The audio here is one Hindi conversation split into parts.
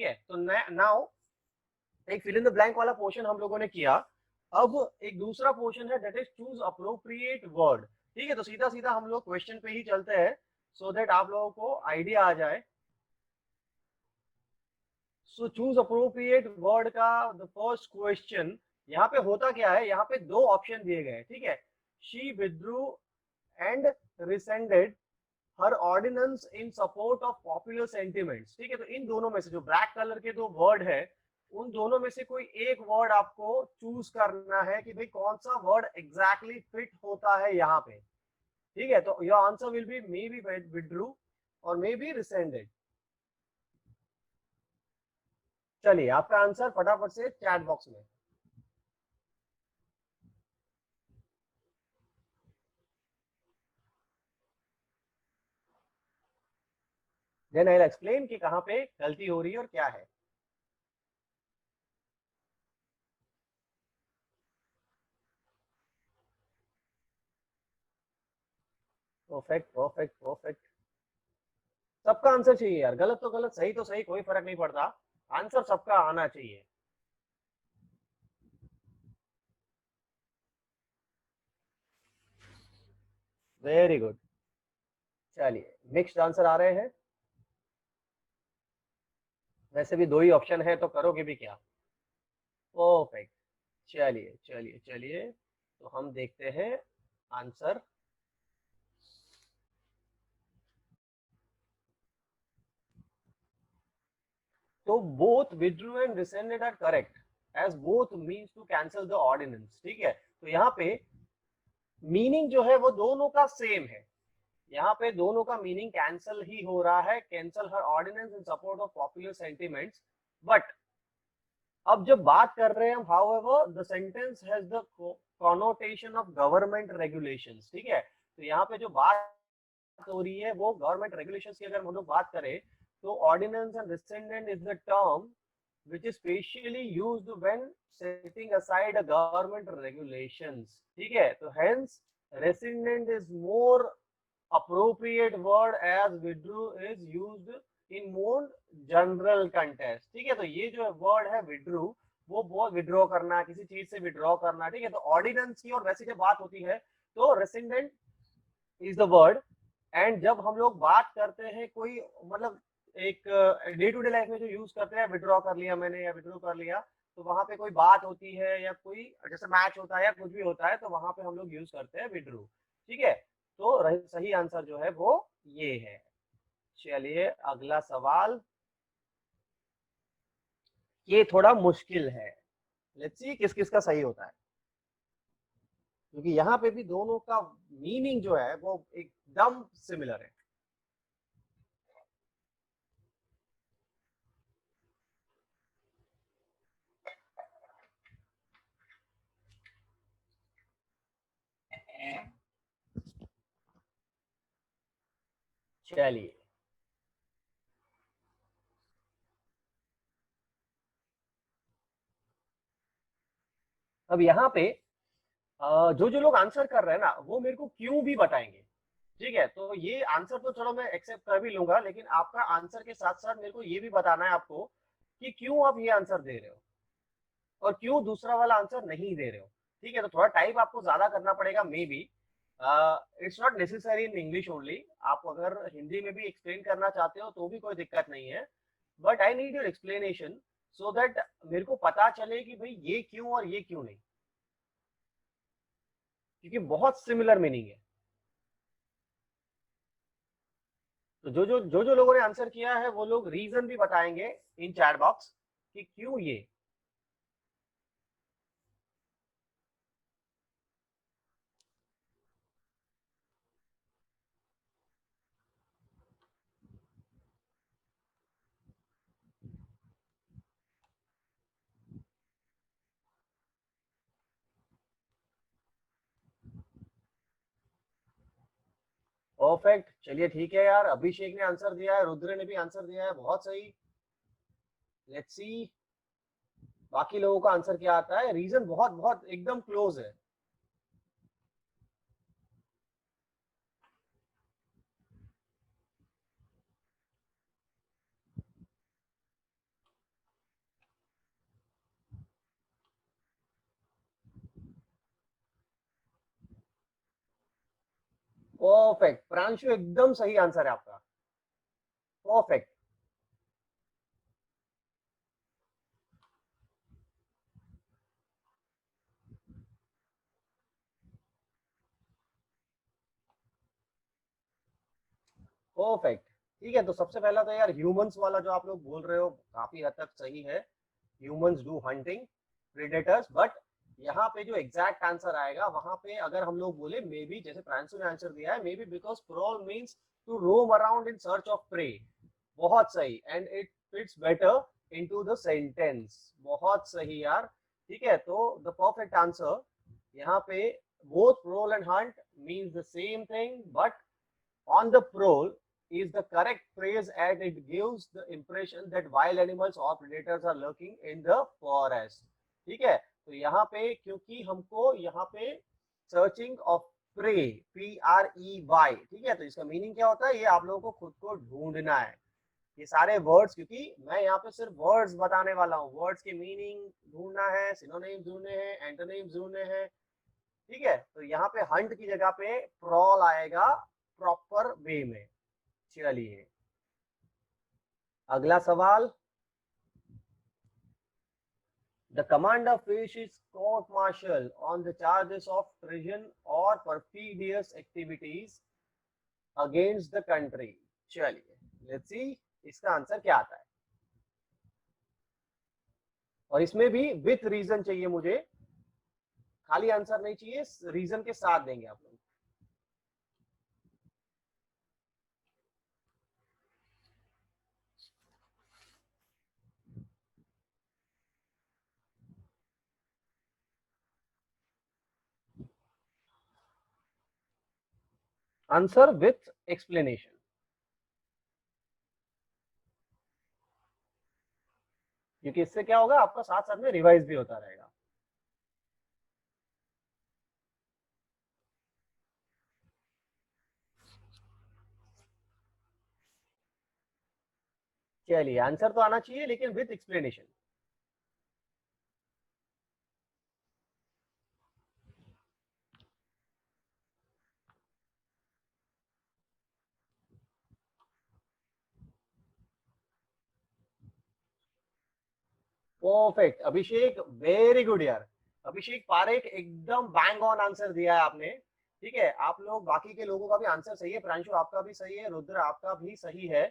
है। तो नाउ एक फिल इन द ब्लैंक वाला पोर्शन हम लोगों ने किया। अब एक दूसरा पोर्शन है that is choose appropriate word. ठीक है, तो सीधा सीधा हम लोग क्वेश्चन पे ही चलते हैं सो दैट आप लोगों को आइडिया आ जाए। सो चूज अप्रोप्रिएट वर्ड का द फर्स्ट क्वेश्चन, यहाँ पे होता क्या है, यहाँ पे दो ऑप्शन दिए गए। ठीक है, she withdrew and rescinded her ordinance in support of popular sentiments. ठीक है, तो इन दोनों में से जो ब्लैक कलर के दो वर्ड है, उन दोनों में से कोई एक वर्ड आपको चूज करना है कि भाई कौन सा वर्ड एग्जैक्टली फिट होता है यहाँ पे। ठीक है, तो your answer will be may be withdrew और मे बी रिसेंडेड। चलिए आपका आंसर फटाफट से चैट बॉक्स में। देन आई विल एक्सप्लेन कि कहाँ पे गलती हो रही है और क्या है। Perfect perfect perfect. सबका आंसर चाहिए यार, गलत तो गलत, सही तो सही, कोई फर्क नहीं पड़ता, आंसर सबका आना चाहिए। Very good. चलिए मिक्स्ड आंसर आ रहे हैं। वैसे भी दो ही ऑप्शन है तो करोगे भी क्या। परफेक्ट। चलिए चलिए चलिए, तो हम देखते हैं आंसर। तो both withdrew and rescinded are correct as both means to cancel the ordinance. ठीक है, तो यहाँ पे मीनिंग जो है वो दोनों का सेम है। यहाँ पे दोनों का मीनिंग कैंसल ही हो रहा है, cancel her ordinance in support of popular sentiments. But अब जब बात कर रहे हैं हम, however the sentence has the connotation of government regulations. ठीक है, तो यहाँ पे जो बात हो रही है वो गवर्नमेंट रेगुलेशंस की अगर हम लोग बात करें, तो ordinance and rescinded is the term which is specially used when setting aside a government regulations। ठीक है, तो hence rescindent is more appropriate word as withdrew is used in more general context। ठीक है, तो ये जो वर्ड है withdrew, वो बहुत विड्रॉ करना, किसी चीज से विड्रॉ करना। ठीक है, तो ऑर्डिनेंस की और वैसे जब बात होती है तो resident is the word. And जब हम लोग बात करते हैं कोई मतलब एक डे टू डे लाइफ में जो यूज करते हैं, विड्रॉ कर लिया मैंने या विड्रॉ कर लिया, तो वहां पे कोई बात होती है या कोई जैसे मैच होता है या कुछ भी होता है, तो वहां पे हम लोग यूज करते हैं विड्रॉ। ठीक है, तो सही आंसर जो है वो ये है। चलिए अगला सवाल, ये थोड़ा मुश्किल है। लेट्स सी किस किस का सही होता है, क्योंकि यहाँ पे भी दोनों का मीनिंग जो है वो एकदम सिमिलर है। चलिए अब यहाँ पे जो जो लोग आंसर कर रहे हैं ना, वो मेरे को क्यों भी बताएंगे। ठीक है, तो ये आंसर तो चलो मैं एक्सेप्ट कर भी लूंगा, लेकिन आपका आंसर के साथ साथ मेरे को ये भी बताना है आपको कि क्यों आप ये आंसर दे रहे हो और क्यों दूसरा वाला आंसर नहीं दे रहे हो। ठीक है, तो थोड़ा टाइप आपको ज्यादा करना पड़ेगा may be. It's not necessary in English only, आप अगर हिंदी में भी एक्सप्लेन करना चाहते हो तो भी कोई दिक्कत नहीं है। But I need your explanation so that मेरे को पता चले कि भाई ये क्यों और ये क्यों नहीं, क्योंकि बहुत सिमिलर मीनिंग है। तो जो जो लोगों ने आंसर किया है वो लोग रीजन भी बताएंगे इन चैट बॉक्स कि क्यों ये। परफेक्ट, चलिए ठीक है यार, अभिषेक ने आंसर दिया है, रुद्र ने भी आंसर दिया है, बहुत सही। लेट्स सी बाकी लोगों का आंसर क्या आता है। रीजन बहुत बहुत एकदम क्लोज है। परफेक्ट प्रांशु, एकदम सही आंसर है आपका, परफेक्ट। परफेक्ट, ठीक है। तो सबसे पहला तो यार ह्यूमंस वाला जो आप लोग बोल रहे हो काफी हद तक सही है, humans do hunting predators, but यहाँ पे जो एग्जैक्ट आंसर आएगा वहां पे अगर हम लोग बोले मे बी, जैसे फ्रांसो ने आंसर दिया है maybe because prowl means to roam around in search of prey. बहुत सही, and it fits better into the sentence, बहुत सही यार। ठीक है, तो द परफेक्ट आंसर यहाँ पे both prowl and hunt means the same thing, but on the prowl is the correct phrase and it gives the impression that wild animals or predators are lurking in the forest। ठीक है, तो यहाँ पे क्योंकि हमको यहाँ पे सर्चिंग ऑफ प्रे, PREY, ठीक है, तो इसका मीनिंग क्या होता है, ये आप लोगों को खुद को ढूंढना है। ये सारे वर्ड्स, क्योंकि मैं यहाँ पे सिर्फ वर्ड्स बताने वाला हूँ, वर्ड्स के मीनिंग ढूंढना है, सिनोनिम्स ढूंढने हैं, एंटोनिम्स ढूंढने हैं। ठीक है, तो यहाँ पे हंट की जगह पे प्रॉल आएगा प्रॉपर वे में। चलिए अगला सवाल, the commander faces court martial on the charges of treason और perfidious activities against the country. चलिए लेट्स सी इसका आंसर क्या आता है, और इसमें भी विथ रीजन चाहिए मुझे, खाली आंसर नहीं चाहिए, रीजन के साथ देंगे आप लोग। आंसर विथ एक्सप्लेनेशन, क्योंकि इससे क्या होगा, आपका साथ साथ में रिवाइज भी होता रहेगा। चलिए आंसर तो आना चाहिए लेकिन with explanation. Perfect Abhishek, very good यार। अभिषेक पारेख, एकदम बैंग ऑन आंसर दिया है आपने। ठीक है, आप लोग बाकी के लोगों का भी आंसर सही है, प्रांशु आपका भी सही है, रुद्र आपका भी सही है,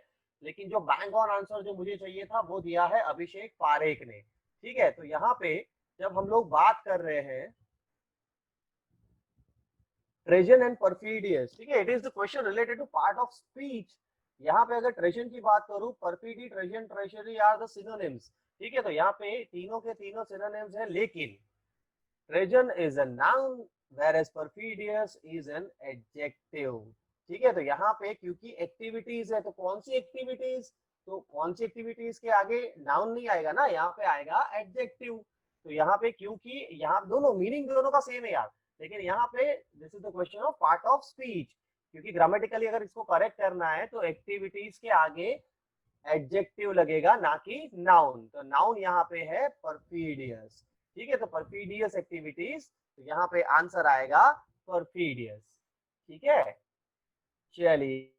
लेकिन जो बैंग ऑन आंसर जो मुझे चाहिए था वो दिया है अभिषेक पारेख ने। ठीक है, तो यहाँ पे जब हम लोग बात कर रहे हैं ट्रेजन एंड परफिडियस, ठीक है, it is the question related to part of speech. यहाँ पे अगर ट्रेजन की बात करूं, perfidy, treason, treachery are the synonyms. ठीक है, तो यहाँ पे तीनों के तीनों सिनोनिम्स है, लेकिन treason is a noun whereas perfidious is an adjective। ठीक है, तो यहाँ पे क्योंकि एक्टिविटीज है, तो कौन सी एक्टिविटीज, तो कौन सी एक्टिविटीज के आगे नाउन नहीं आएगा ना, यहाँ पे आएगा एडजेक्टिव। तो यहाँ पे क्योंकि यहाँ दोनों मीनिंग दोनों का सेम है यार, लेकिन यहाँ पे this is the question of part of speech, क्योंकि ग्रामेटिकली अगर इसको करेक्ट करना है तो एक्टिविटीज के आगे एडजेक्टिव लगेगा ना कि नाउन, तो नाउन यहाँ पे है परफिडियस। ठीक है, तो परफिडियस एक्टिविटीज, तो यहाँ पे आंसर आएगा परफिडियस। ठीक है, चलिए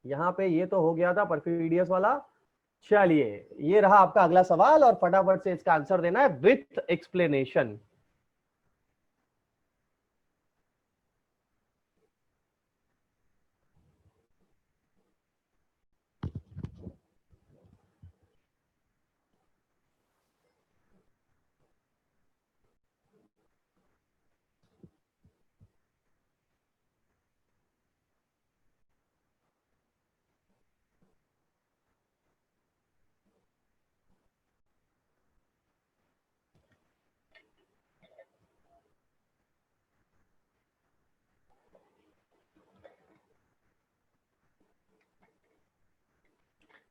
यहाँ पे ये तो हो गया था परफिडियस वाला। चलिए ये रहा आपका अगला सवाल, और फटाफट से इसका आंसर देना है विथ एक्सप्लेनेशन।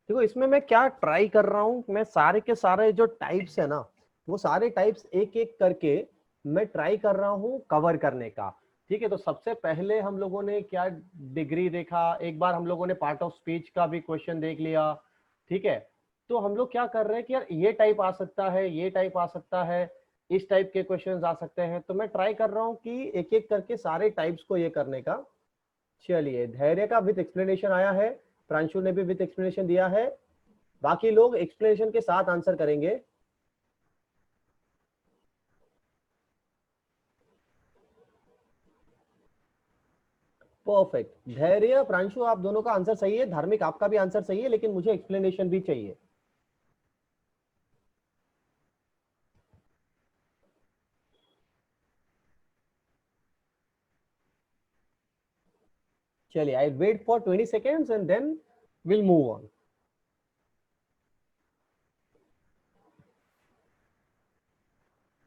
देखो इसमें मैं क्या ट्राई कर रहा हूं, मैं सारे के सारे जो टाइप्स है ना, वो सारे टाइप्स एक एक करके मैं ट्राई कर रहा हूं कवर करने का। ठीक है, तो सबसे पहले हम लोगों ने क्या डिग्री देखा, एक बार हम लोगों ने पार्ट ऑफ स्पीच का भी क्वेश्चन देख लिया। ठीक है, तो हम लोग क्या कर रहे हैं कि यार ये टाइप आ सकता है, ये टाइप आ सकता है, इस टाइप के क्वेश्चंस आ सकते हैं। तो मैं ट्राई कर रहा हूँ कि एक एक करके सारे टाइप्स को ये करने का। चलिए, धैर्य का विथ एक्सप्लेनेशन आया है, प्रांशु ने भी विथ एक्सप्लेनेशन दिया है, बाकी लोग एक्सप्लेनेशन के साथ आंसर करेंगे। परफेक्ट, धैर्य प्रांशु आप दोनों का आंसर सही है, धार्मिक आपका भी आंसर सही है, लेकिन मुझे एक्सप्लेनेशन भी चाहिए। चलिए, I wait for 20 seconds and then will move on.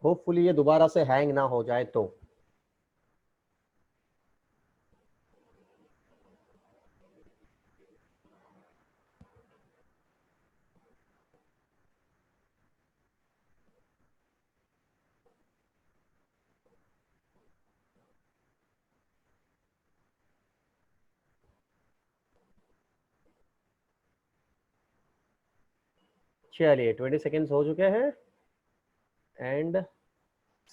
Hopefully ये दोबारा से हैंग ना हो जाए तो। चलिए, 20 सेकेंड्स हो चुके हैं and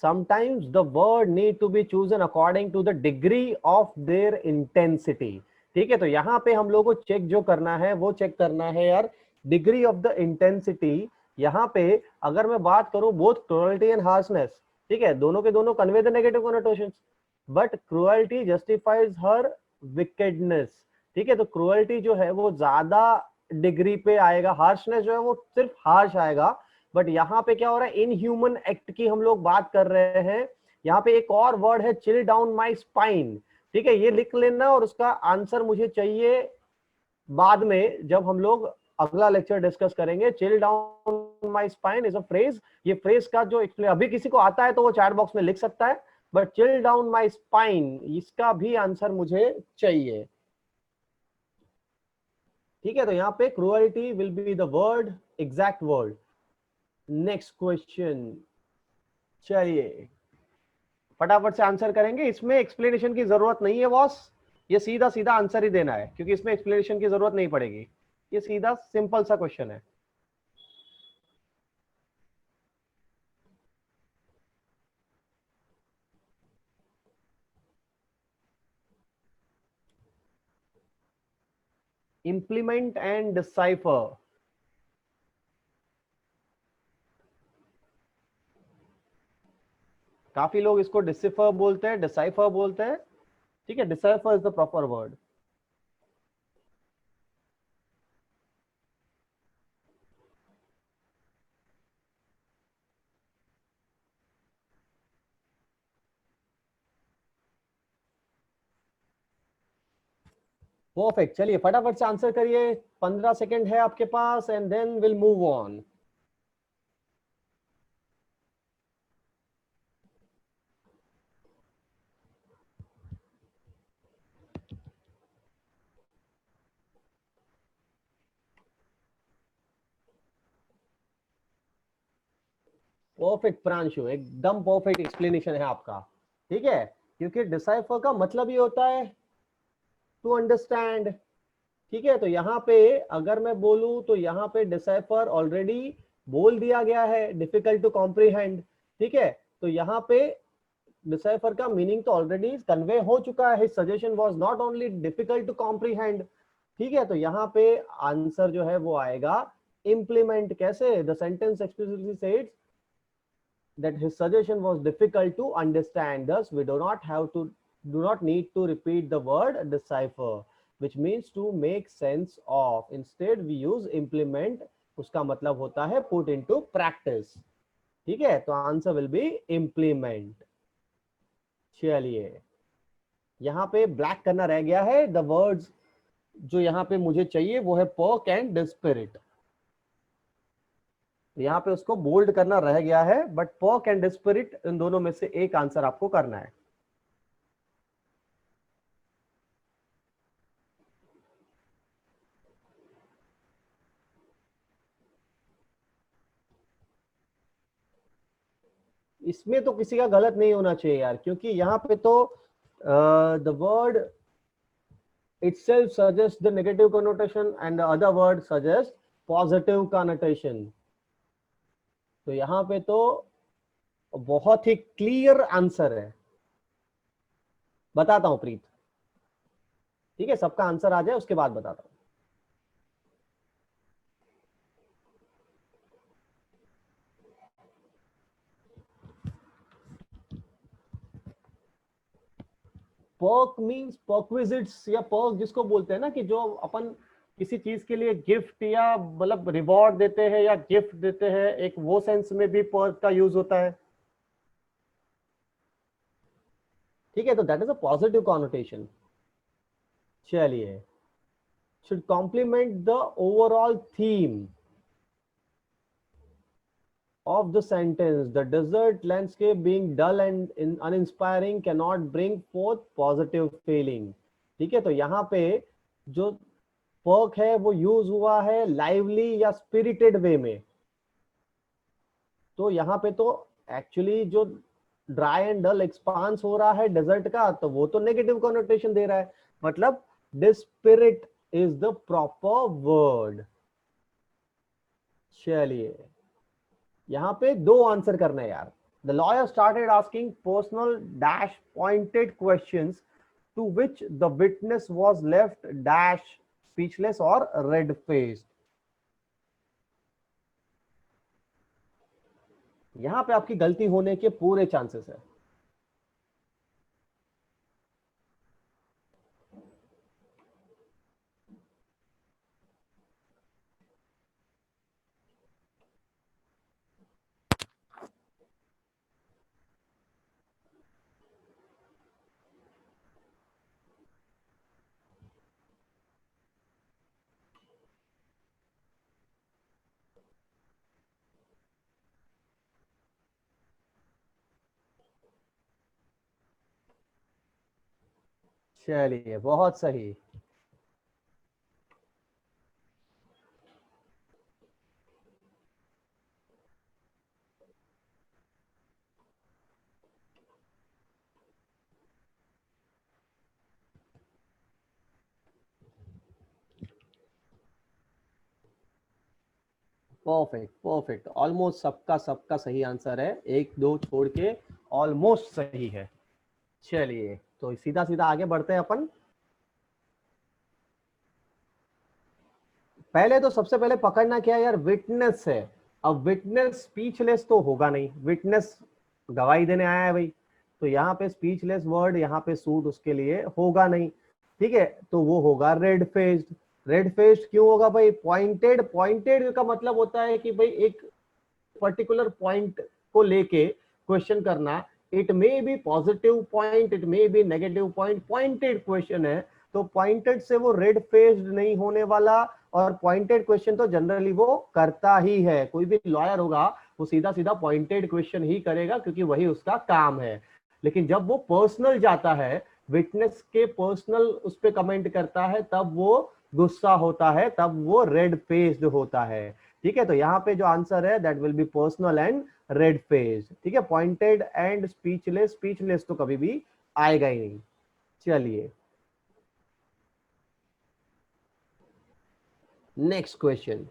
sometimes the word need to be chosen according to the degree of their intensity। ठीक है, तो यहाँ पे हम लोग को चेक जो करना है वो चेक करना है यार, डिग्री ऑफ द इंटेंसिटी। यहाँ पे अगर मैं बात करूं बोथ क्रुएल्टी एंड हार्शनेस, ठीक है, दोनों के दोनों convey the negative connotations, but cruelty justifies her wickedness. ठीक है, तो क्रुएल्टी जो है वो ज्यादा डिग्री पे आएगा, हार्शनेस जो है वो सिर्फ हार्श आएगा। बट यहाँ पे क्या हो रहा है, इन ह्यूमन एक्ट की हम लोग बात कर रहे हैं। यहाँ पे एक और वर्ड है, चिल डाउन माई स्पाइन। ठीक है, ये लिख लेना और उसका आंसर मुझे चाहिए बाद में, जब हम लोग अगला लेक्चर डिस्कस करेंगे। Chill down my spine is a phrase. ये फ्रेज का जो अभी किसी को आता है तो वो चैट बॉक्स में लिख सकता है, but chill down my spine इसका भी आंसर मुझे चाहिए। ठीक है, तो यहाँ पे cruelty will be the word, exact word. Next question, चलिए फटाफट से आंसर करेंगे, इसमें एक्सप्लेनेशन की जरूरत नहीं है बॉस, ये सीधा सीधा आंसर ही देना है, क्योंकि इसमें एक्सप्लेनेशन की जरूरत नहीं पड़ेगी, ये सीधा सिंपल सा क्वेश्चन है। इंप्लीमेंट एंड डिसाइफर, काफी लोग इसको डिसिफर बोलते हैं, डिसाइफर बोलते हैं। ठीक है, decipher is the proper word. Perfect, चलिए फटाफट से आंसर करिए, 15 सेकेंड है आपके पास and then will move on. Perfect Pranshu, एकदम परफेक्ट एक्सप्लेनेशन है आपका। ठीक है, क्योंकि डिसाइफर का मतलब ही होता है टू अंडरस्टैंड। ठीक है, तो यहाँ पे अगर मैं बोलूं तो यहाँ पे डिसाइफर ऑलरेडी बोल दिया गया है, डिफिकल्ट टू कॉम्प्रीहेंड। ठीक है, तो यहाँ पे डिसाइफर का मीनिंग तो ऑलरेडी कन्वे हो चुका है, his suggestion was not only difficult to comprehend. ठीक है, तो यहाँ पे आंसर जो है वो आएगा इम्प्लीमेंट। कैसे, द सेंटेंस एक्सप्लिसिटली सेड्स that his suggestion was difficult to understand, thus we do not need to repeat the word decipher, which means to make sense of, instead we use implement, उसका मतलब होता है put into practice। ठीक है, तो आंसर विल बी implement। चलिए, यहाँ पे ब्लैक करना रह गया है, द वर्ड्स जो यहाँ पे मुझे चाहिए वो है पर्क एंड डिस्पिरिट। यहाँ पे उसको बोल्ड करना रह गया है, बट पर्क एंड डिस्पिरिट इन दोनों में से एक आंसर आपको करना है। इसमें तो किसी का गलत नहीं होना चाहिए यार, क्योंकि यहाँ पे तो The word itself suggests the negative connotation and the other word suggests positive connotation. तो यहाँ पे तो बहुत ही क्लियर आंसर है. बताता हूं प्रीत, ठीक है, सबका आंसर आ जाए उसके बाद बताता हूं. पर्क मींस पर्क्विजिट्स या पर्क जिसको बोलते हैं ना कि जो अपन किसी चीज के लिए गिफ्ट या मतलब रिवॉर्ड देते हैं या गिफ्ट देते हैं, एक वो सेंस में भी पर्क का यूज होता है. ठीक है, तो that is a positive connotation. चलिए, should complement the overall theme of the sentence. The desert landscape being dull and uninspiring cannot bring forth positive feeling. ठीक है, तो यहाँ पे जो पर्क है वो यूज हुआ है लाइवली या स्पिरिटेड वे में. तो यहाँ पे तो एक्चुअली जो ड्राई एंड डल एक्सपांस हो रहा है डेजर्ट का, तो वो तो नेगेटिव कॉनोटेशन दे रहा है. मतलब dispirit is the proper word. चलिए, यहाँ पे दो आंसर करना है यार. The lawyer started asking personal dash pointed questions to which the witness was left dash speechless और रेड फेस्ड. यहाँ पे आपकी गलती होने के पूरे चांसेस है. चलिए, बहुत सही. परफेक्ट परफेक्ट, ऑलमोस्ट सबका सबका सही आंसर है, एक दो छोड़ के ऑलमोस्ट सही है. चलिए, तो सीधा सीधा आगे बढ़ते हैं अपन. पहले तो सबसे पहले पकड़ना क्या है यार, विटनेस है. अब विटनेस स्पीचलेस तो होगा नहीं, विटनेस गवाही देने आया है भाई, तो यहाँ पे स्पीचलेस वर्ड यहाँ पे सूट उसके लिए होगा नहीं. ठीक है, तो वो होगा रेड फेस्ड. रेड फेस्ड क्यों होगा भाई? पॉइंटेड, पॉइंटेड का मतलब होता है कि भाई एक पर्टिकुलर पॉइंट को लेके क्वेश्चन करना. It may be positive point, it may be negative point, pointed question है. तो पॉइंटेड से वो रेड फेस्ड नहीं होने वाला. और पॉइंटेड क्वेश्चन तो जनरली वो करता ही है, कोई भी लॉयर होगा वो सीधा सीधा पॉइंटेड क्वेश्चन ही करेगा क्योंकि वही उसका काम है. लेकिन जब वो पर्सनल जाता है, विटनेस के पर्सनल उस पर कमेंट करता है, तब वो गुस्सा होता है, तब वो रेड फेस्ड होता है. ठीक है, तो यहाँ पे जो आंसर है that will be personal and red face. ठीक है, पॉइंटेड एंड स्पीचलेस, स्पीचलेस तो कभी भी आएगा ही नहीं. चलिए, नेक्स्ट क्वेश्चन.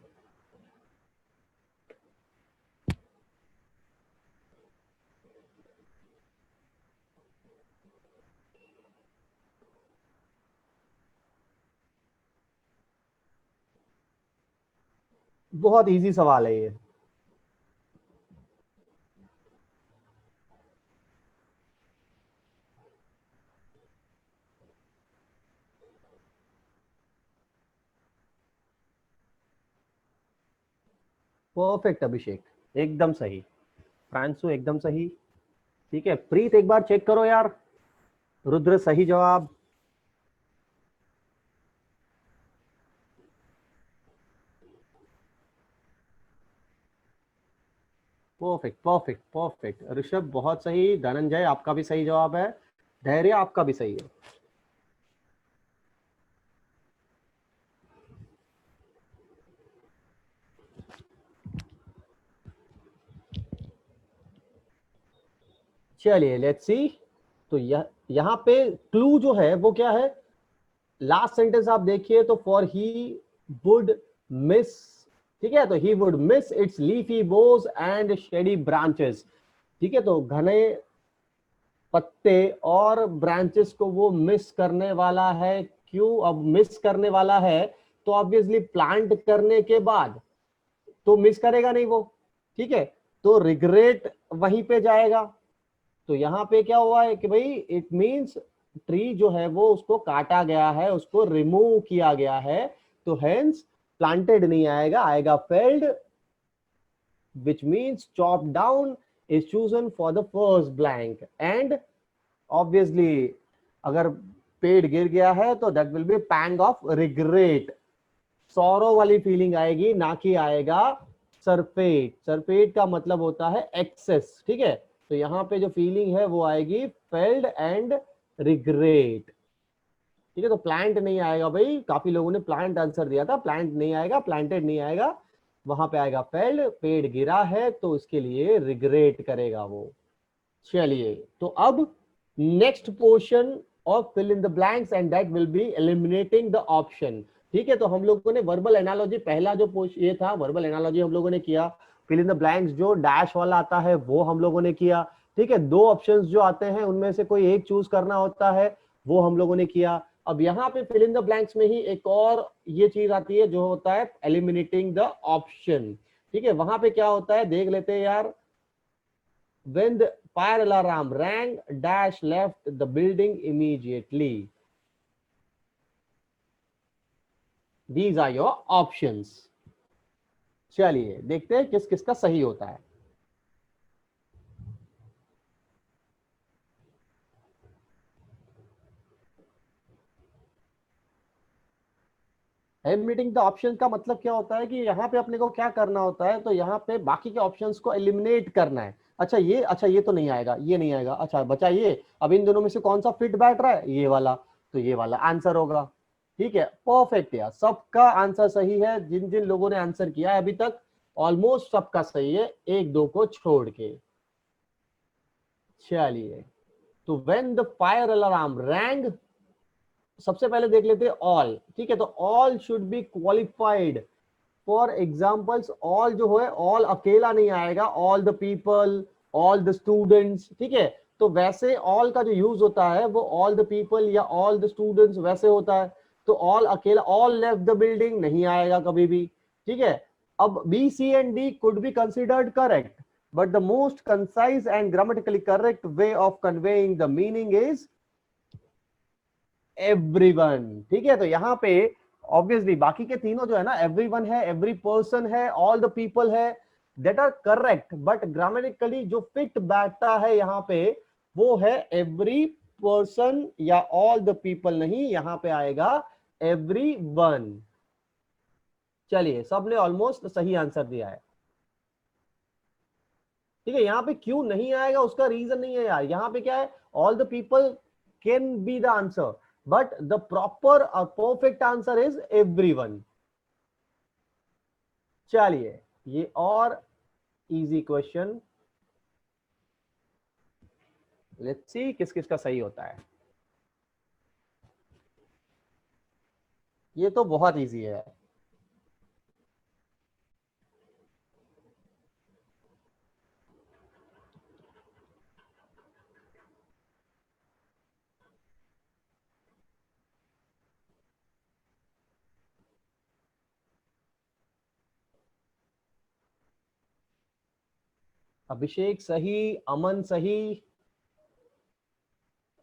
बहुत इजी सवाल है ये. परफेक्ट अभिषेक, एकदम सही. फ्रांसो एकदम सही. ठीक है, प्रीत एक बार चेक करो यार. रुद्र सही जवाब. Perfect perfect perfect. ऋषभ बहुत सही. धनंजय आपका भी सही जवाब है. धैर्य आपका भी सही है. चलिए लेट्स सी. तो यहाँ पे क्लू जो है वो क्या है, लास्ट सेंटेंस आप देखिए तो फॉर ही वुड मिस, ठीक है, तो he would miss it's leafy Bhoj and shady branches, ठीक है, तो घने पत्ते और ब्रांचेस को वो मिस करने वाला है। क्यों अब मिस करने वाला है, तो ऑब्वियसली प्लांट करने के बाद तो मिस करेगा नहीं वो, ठीक है, तो रिग्रेट वहीं पे जाएगा। तो यहाँ पे क्या हुआ है कि भाई इट मींस ट्री जो है वो उसको काटा गया है, उसको रिमूव किया गया है, तो हेंस प्लांटेड नहीं आएगा, आएगा failed, which means chopped down is chosen for the first blank and obviously अगर पेड़ गिर गया है तो that will be pang of regret, sorrow वाली फीलिंग आएगी, ना कि आएगा सरफेट। सरफेट का मतलब होता है एक्सेस, ठीक है, तो यहाँ पे जो फीलिंग है वो आएगी फेल्ड एंड रिग्रेट, ठीक है, तो प्लांट नहीं आएगा भाई, काफी लोगों ने प्लांट आंसर दिया था, प्लांट नहीं आएगा, प्लांटेड नहीं आएगा, वहां पे आएगा फेल्ड, पेड़ गिरा है तो उसके लिए रिग्रेट करेगा वो। चलिए तो अब next portion of fill in the blanks and that will be eliminating the option, ठीक है, तो हम लोगों ने वर्बल एनालॉजी, पहला जो ये था वर्बल एनालॉजी हम लोगों ने किया, फिल इन द ब्लैंक्स जो डैश वाला आता है वो हम लोगों ने किया, ठीक है, दो ऑप्शंस जो आते हैं उनमें से कोई एक चूज करना होता है वो हम लोगों ने किया। अब यहाँ पे फिल इन द ब्लैंक्स में ही एक और ये चीज आती है जो होता है एलिमिनेटिंग द ऑप्शन, ठीक है, वहां पे क्या होता है देख लेते हैं यार। When the fire alarm rang, Dash left the building immediately. These are your options. चलिए देखते हैं किस किस का सही होता है। एलिमिनेटिंग द ऑप्शन का मतलब क्या होता है कि यहाँ पे अपने को क्या करना होता है, तो यहाँ पे बाकी के ऑप्शंस को एलिमिनेट करना है। अच्छा ये तो नहीं आएगा, ये नहीं आएगा, अच्छा बचा ये, अब इन दोनों में से कौन सा फिट बैठ रहा है, ये वाला, तो ये वाला आंसर होगा, ठीक है, परफेक्ट यार, सबका आंसर सही है, जिन जिन लोगों ने आंसर किया है अभी तक ऑलमोस्ट सबका सही है, एक दो को छोड़ के। चलिए तो when the fire alarm wrong, सबसे पहले देख लेते हैं ऑल, ठीक है, तो all should be qualified, for examples all जो है ऑल अकेला नहीं आएगा, all the people, all the students, ठीक है, तो वैसे ऑल का जो यूज होता है वो ऑल द पीपल या ऑल द स्टूडेंट्स वैसे होता है, तो ऑल अकेला, ऑल लेफ्ट द बिल्डिंग नहीं आएगा कभी भी, ठीक है। अब B C and D could be considered correct, but the most concise and grammatically correct way of conveying the meaning is everyone, ठीक है, तो यहाँ पे ऑब्वियसली बाकी के तीनों जो है ना, एवरीवन है, एवरी पर्सन है, ऑल द पीपल है, that are correct, but grammatically जो फिट बैठता है यहाँ पे वो है एवरी पर्सन या ऑल द पीपल नहीं, यहाँ पे आएगा एवरी वन। चलिए सबने ऑलमोस्ट सही आंसर दिया है, ठीक है, यहाँ पे क्यों नहीं आएगा उसका रीजन नहीं है यार, यहाँ पे क्या है, all the people can be the answer, but the proper और परफेक्ट आंसर इज एवरीवन। चलिए ये और इजी क्वेश्चन, लेट्स सी किस किस का सही होता है। ये तो बहुत इजी है, अभिषेक सही, अमन सही,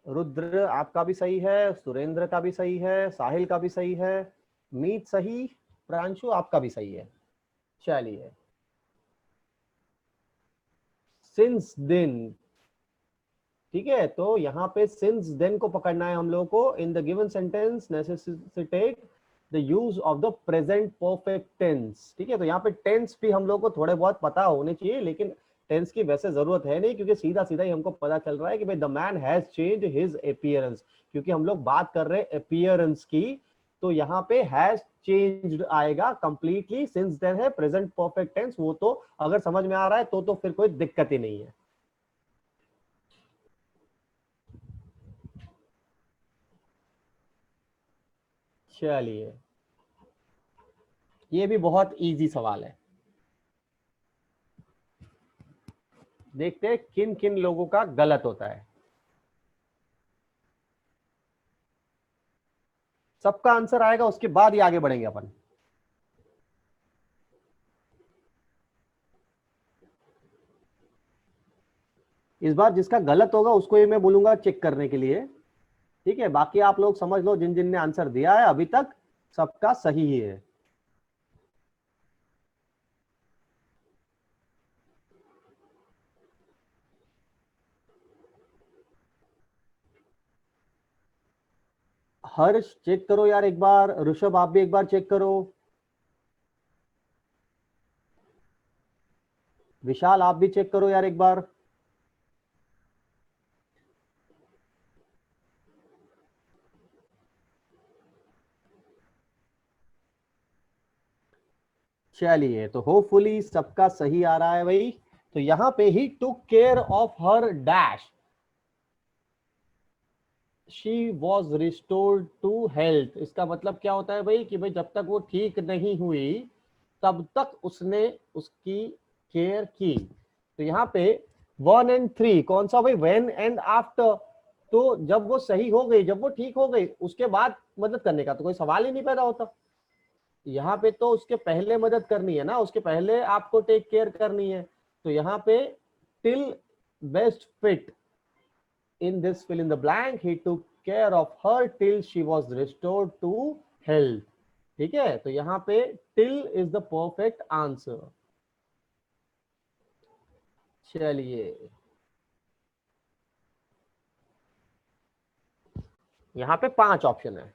रुद्र आपका भी सही है, सुरेंद्र का भी सही है, साहिल का भी सही है, मीत सही, प्रांशु आपका भी सही है। चलिए सिंस देन, ठीक है, तो यहाँ पे सिंस देन को पकड़ना है हम लोगों को, in the given sentence necessitate the use of the present perfect tense, ठीक है, तो यहाँ पे टेंस भी हम लोग को थोड़े बहुत पता होने चाहिए, लेकिन टेंस की वैसे जरूरत है नहीं, क्योंकि सीधा सीधा ही हमको पता चल रहा है कि भाई the man has change his appearance, क्योंकि हम लोग बात कर रहे हैं अपीयरेंस की, तो यहाँ पे हैज चेंज्ड आएगा कंप्लीटली, सिंस देन है प्रेजेंट परफेक्ट टेंस, वो तो अगर समझ में आ रहा है तो फिर कोई दिक्कत ही नहीं है। चलिए, ये भी बहुत इजी सवाल है। देखते हैं किन किन लोगों का गलत होता है। सबका आंसर आएगा, उसके बाद ही आगे बढ़ेंगे अपन। इस बार जिसका गलत होगा उसको ये मैं बोलूंगा चेक करने के लिए, ठीक है। बाकी आप लोग समझ लो, जिन जिन ने आंसर दिया है अभी तक सबका सही ही है। हर्ष चेक करो यार एक बार, ऋषभ आप भी एक बार चेक करो, विशाल आप भी चेक करो यार एक बार। चलिए, तो होपफुली सबका सही आ रहा है भाई। तो यहां पे ही took care of her dash, she was restored to health. इसका मतलब क्या होता है भाई कि भाई जब तक वो ठीक नहीं हुई तब तक उसने उसकी केयर की। तो यहाँ पे 1 और 3 कौन सा भाई, व्हेन एंड आफ्टर। तो जब वो सही हो गई, जब वो ठीक हो गई, उसके बाद मदद करने का तो कोई सवाल ही नहीं पैदा होता। यहाँ पे तो उसके पहले मदद करनी है ना, उसके पहले आपको टेक केयर करनी है। तो यहाँ पे till best fit in this fill in the blank, he took care of her till she was restored to health। ठीक है, तो यहाँ पे till is the perfect answer। चलिए, यहाँ पे 5 ऑप्शन है।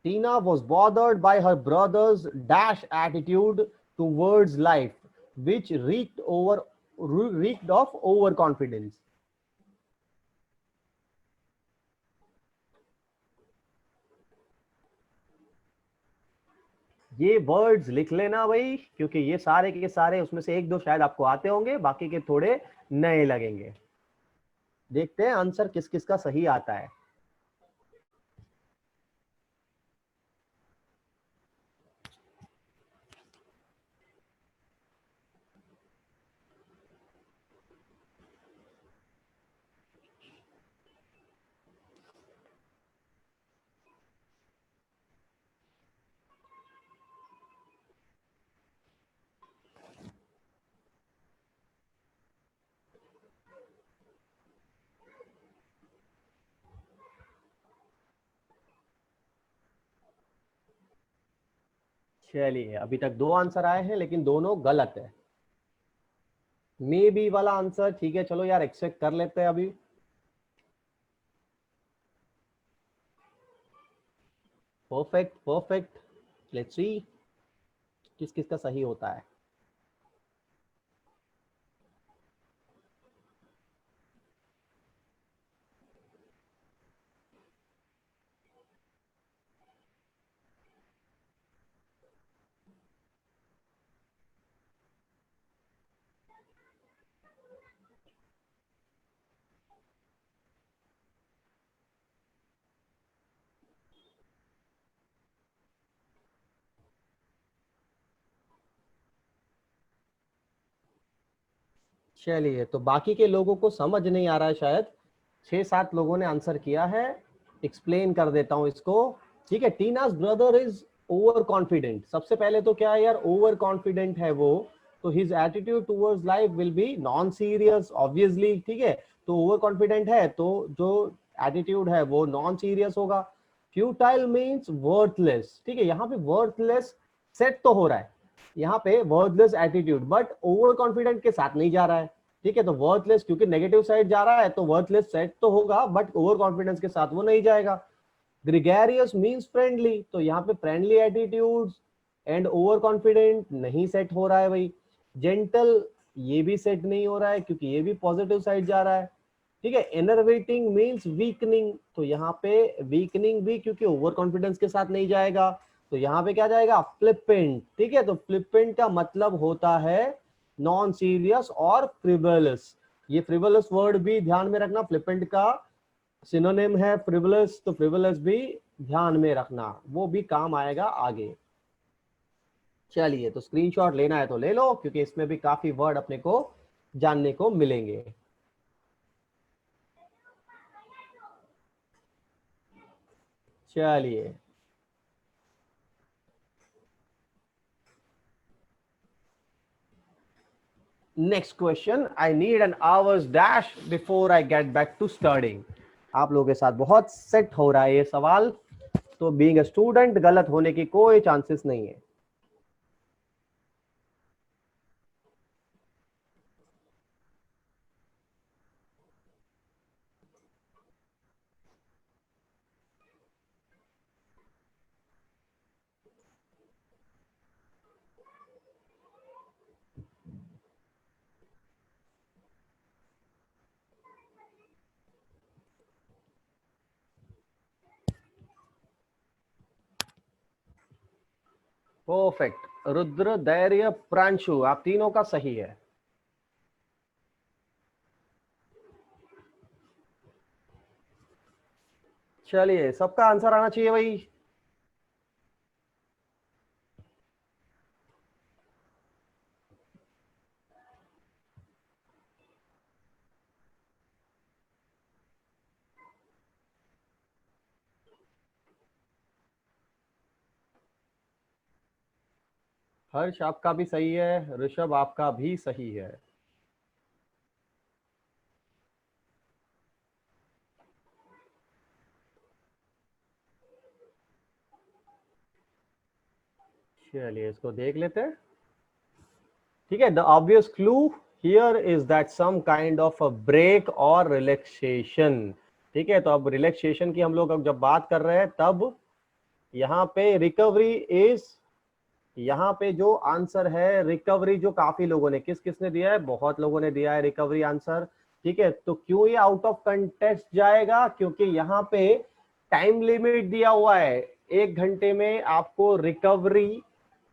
Tina was bothered by her brother's dash attitude towards life, which reeked of overconfidence। ये वर्ड्स लिख लेना भाई, क्योंकि ये सारे के सारे उसमें से एक दो शायद आपको आते होंगे, बाकी के थोड़े नए लगेंगे। देखते हैं आंसर किस किस का सही आता है। चलिए, अभी तक 2 आंसर आए हैं लेकिन दोनों गलत है। मे बी वाला आंसर ठीक है, चलो यार एक्सेप्ट कर लेते हैं अभी। परफेक्ट परफेक्ट, लेट्स सी किस किस का सही होता है। चलिए, तो बाकी के लोगों को समझ नहीं आ रहा है शायद। 6-7 लोगों ने आंसर किया है, एक्सप्लेन कर देता हूं इसको। ठीक है, टीना's ब्रदर इज ओवर कॉन्फिडेंट। सबसे पहले तो क्या है यार, ओवर कॉन्फिडेंट है वो, तो his attitude towards life will be non serious obviously. ठीक है, तो ओवर कॉन्फिडेंट है तो जो एटीट्यूड है वो नॉन सीरियस होगा। Futile means worthless. ठीक है, यहाँ पे वर्थलेस सेट तो हो रहा है, यहाँ पे worthless attitude, but over confident के साथ नहीं जा रहा है। ठीक है, तो वर्थलेस क्योंकि नेगेटिव साइड जा रहा है तो वर्थलेस सेट तो होगा, बट ओवर कॉन्फिडेंस के साथ वो नहीं जाएगा। ग्रिगेरियस मींस फ्रेंडली, तो यहाँ पे friendly attitudes and over confident नहीं सेट हो रहा है भाई। जेंटल ये भी सेट नहीं हो रहा है क्योंकि ये भी पॉजिटिव साइड जा रहा है। ठीक है, एनर्वेटिंग मींस वीकनिंग, तो यहाँ पे वीकनिंग भी क्योंकि ओवर कॉन्फिडेंस के साथ नहीं जाएगा, तो यहाँ पे क्या जाएगा, फ्लिपेंट। ठीक है, तो फ्लिपेंट का मतलब होता है नॉन सीरियस और फ्रिवलस। ये फ्रिवलस वर्ड भी ध्यान में रखना, फ्लिपेंट का सिनोनिम है फ्रिवलस, तो फ्रिवलस भी ध्यान में रखना, वो भी काम आएगा आगे। चलिए, तो स्क्रीनशॉट लेना है तो ले लो, क्योंकि इसमें भी काफी वर्ड अपने को जानने को मिलेंगे। चलिए, next question, I need an hours dash before I get back to studying. आप लोगों के साथ बहुत सेट हो रहा है ये सवाल, तो बीइंग अ स्टूडेंट गलत होने की कोई चांसेस नहीं है। परफेक्ट, रुद्र, धैर्य, प्रांशु, आप तीनों का सही है। चलिए, सबका आंसर आना चाहिए भाई। हर्ष आपका भी सही है, ऋषभ आपका भी सही है। चलिए, इसको देख लेते हैं। ठीक है, the obvious clue here is that some kind of a break और रिलैक्सेशन। ठीक है, तो अब रिलैक्सेशन की हम लोग अब जब बात कर रहे हैं, तब यहाँ पे रिकवरी इज, यहाँ पे जो आंसर है रिकवरी, जो काफी लोगों ने, किस किसने दिया है, बहुत लोगों ने दिया है रिकवरी आंसर। ठीक है, तो क्यों ये आउट ऑफ कंटेक्स्ट जाएगा, क्योंकि यहाँ पे टाइम लिमिट दिया हुआ है, 1 घंटे में आपको रिकवरी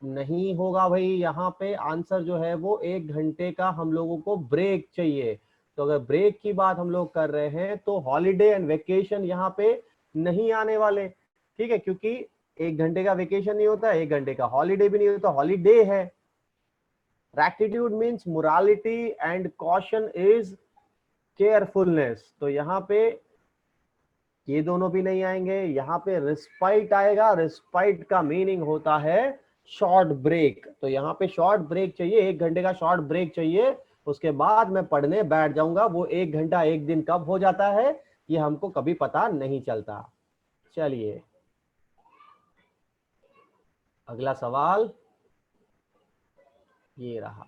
नहीं होगा भाई। यहाँ पे आंसर जो है वो 1 घंटे का हम लोगों को ब्रेक चाहिए। तो अगर ब्रेक की बात हम लोग कर रहे हैं, तो हॉलीडे एंड वेकेशन यहाँ पे नहीं आने वाले। ठीक है, क्योंकि 1 घंटे का वेकेशन नहीं होता, 1 घंटे का हॉलीडे भी नहीं होता, हॉलीडे है। Rectitude means morality and caution is carefulness, तो यहाँ पे ये दोनों भी नहीं आएंगे। यहाँ पे रिस्पाइट आएगा, रिस्पाइट का मीनिंग होता है शॉर्ट ब्रेक, तो यहाँ पे शॉर्ट ब्रेक चाहिए, 1 घंटे का शॉर्ट ब्रेक चाहिए। उसके बाद मैं पढ़ने बैठ जाऊंगा। वो 1 घंटा एक दिन कब हो जाता है, ये हमको कभी पता नहीं चलता। चलिए, अगला सवाल ये रहा।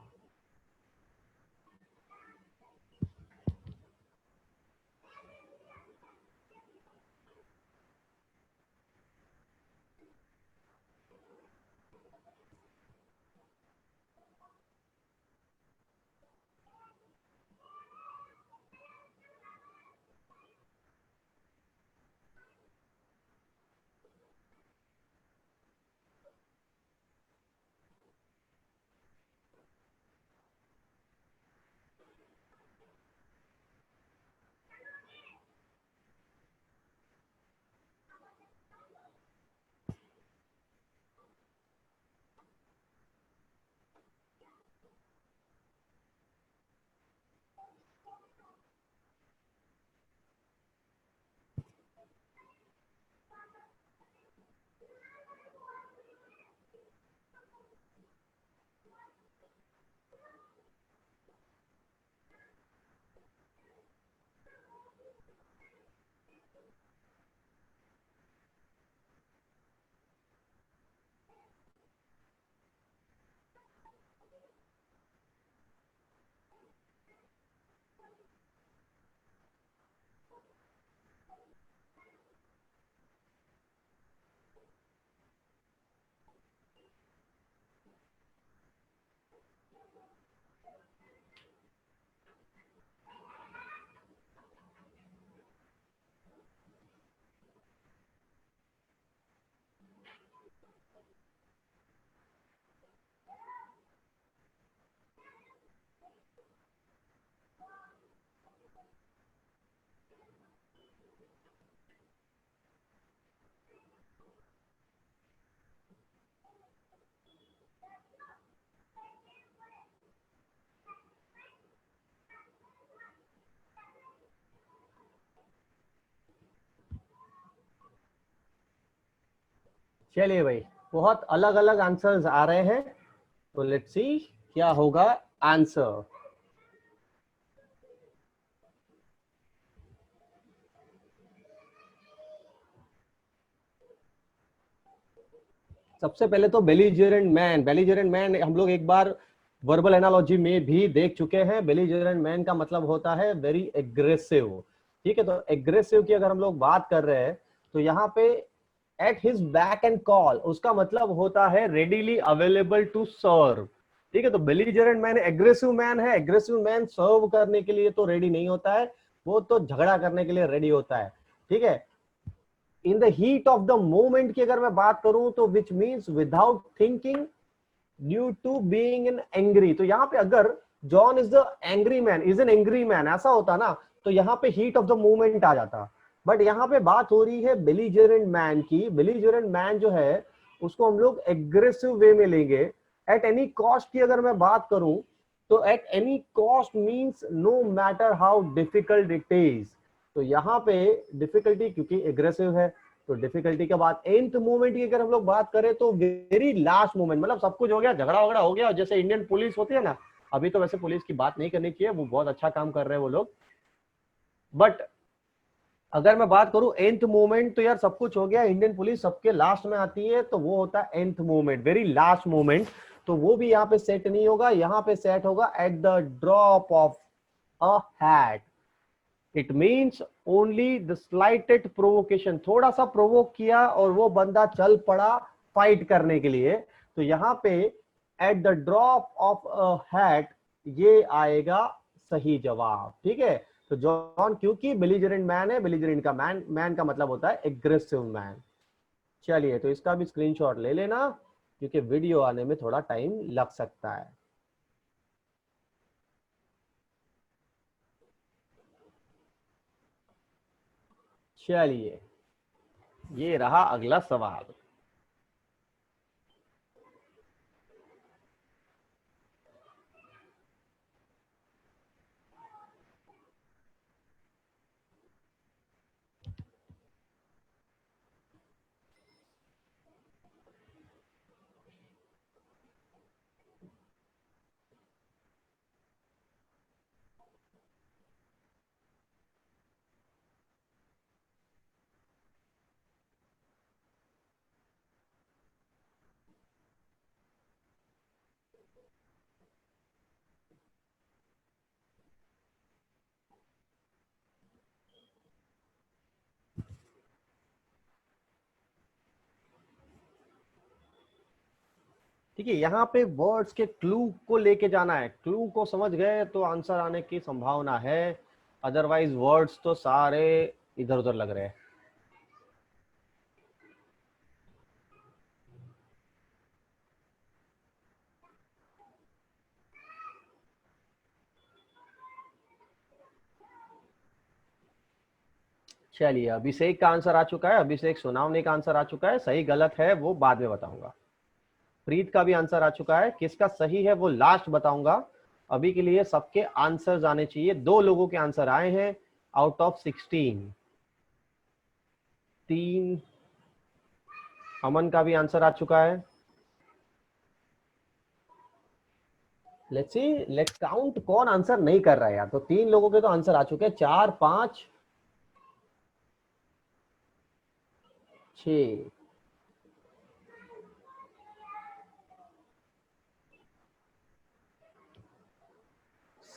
चलिए भाई, बहुत अलग अलग आंसर्स आ रहे हैं, तो लेट्स सी क्या होगा आंसर। सबसे पहले तो बेलिजरेंट मैन, बेलिजरेंट मैन हम लोग एक बार वर्बल एनालॉजी में भी देख चुके हैं। बेलिजरेंट मैन का मतलब होता है वेरी एग्रेसिव। ठीक है, तो एग्रेसिव की अगर हम लोग बात कर रहे हैं तो यहाँ पे at his back and call, उसका मतलब होता है रेडीली अवेलेबल टू सर्व। ठीक है, तो बेलिजरेंट मैन एग्रेसिव मैन है, एग्रेसिव मैन सर्व करने के लिए तो रेडी नहीं होता है, वो तो झगड़ा करने के लिए रेडी होता है। ठीक है, in the heat of the moment की अगर मैं बात करूं तो which means without thinking due to being in angry. तो यहाँ पे अगर John is the angry man, is an angry man ऐसा होता ना, तो यहाँ पे हीट ऑफ द मोमेंट आ जाता। बट यहाँ पे बात हो रही है बेलिजरेंट मैन की। बेलिजरेंट मैन जो है उसको हम लोग एग्रेसिव वे में लेंगे। एट एनी कॉस्ट की अगर मैं बात करूं तो at any cost means no matter how difficult it is. तो यहाँ पे डिफिकल्टी क्योंकि एग्रेसिव है, तो डिफिकल्टी के बाद एंथ मूवमेंट की अगर हम लोग बात करें तो वेरी लास्ट मूवमेंट, मतलब सब कुछ हो गया, झगड़ा वगड़ा हो गया, जैसे इंडियन पुलिस होती है ना। अभी तो वैसे पुलिस की बात नहीं करनी चाहिए, वो बहुत अच्छा काम कर रहे हैं वो लोग, बट अगर मैं बात करूं एंथ मूवमेंट तो यार सब कुछ हो गया, इंडियन पुलिस सबके लास्ट में आती है, तो वो होता है nth movement, very last movement. तो वो भी यहाँ पे सेट नहीं होगा, यहाँ पे सेट होगा at the drop of a hat. It means only the slighted provocation, थोड़ा सा प्रोवोक किया और वो बंदा चल पड़ा फाइट करने के लिए। तो यहाँ पे eight the drop of a hat ये आएगा सही जवाब। ठीक है, तो जॉन क्योंकि बेलिजरेंट मैन है, बेलिजरेंट का मैन, मैन का मतलब होता है एग्रेसिव मैन। चलिए, तो इसका भी स्क्रीनशॉट ले लेना क्योंकि वीडियो आने में थोड़ा टाइम लग सकता है। चलिए, ये रहा अगला सवाल। ठीक है, यहाँ पे वर्ड्स के क्लू को लेके जाना है, क्लू को समझ गए तो आंसर आने की संभावना है, अदरवाइज वर्ड्स तो सारे इधर उधर लग रहे हैं। चलिए, अभिषेक का आंसर आ चुका है, अभिषेक सोनावने का आंसर आ चुका है, सही गलत है वो बाद में बताऊंगा। प्रीत का भी आंसर आ चुका है, किसका सही है वो लास्ट बताऊंगा। अभी के लिए सबके आंसर आने चाहिए। 2 लोगों के आंसर आए हैं आउट ऑफ 16। 3, अमन का भी आंसर आ चुका है। लेट्स सी, लेट्स काउंट कौन आंसर नहीं कर रहा है यार। तो 3 लोगों के तो आंसर आ चुके हैं, 4, 5, 6,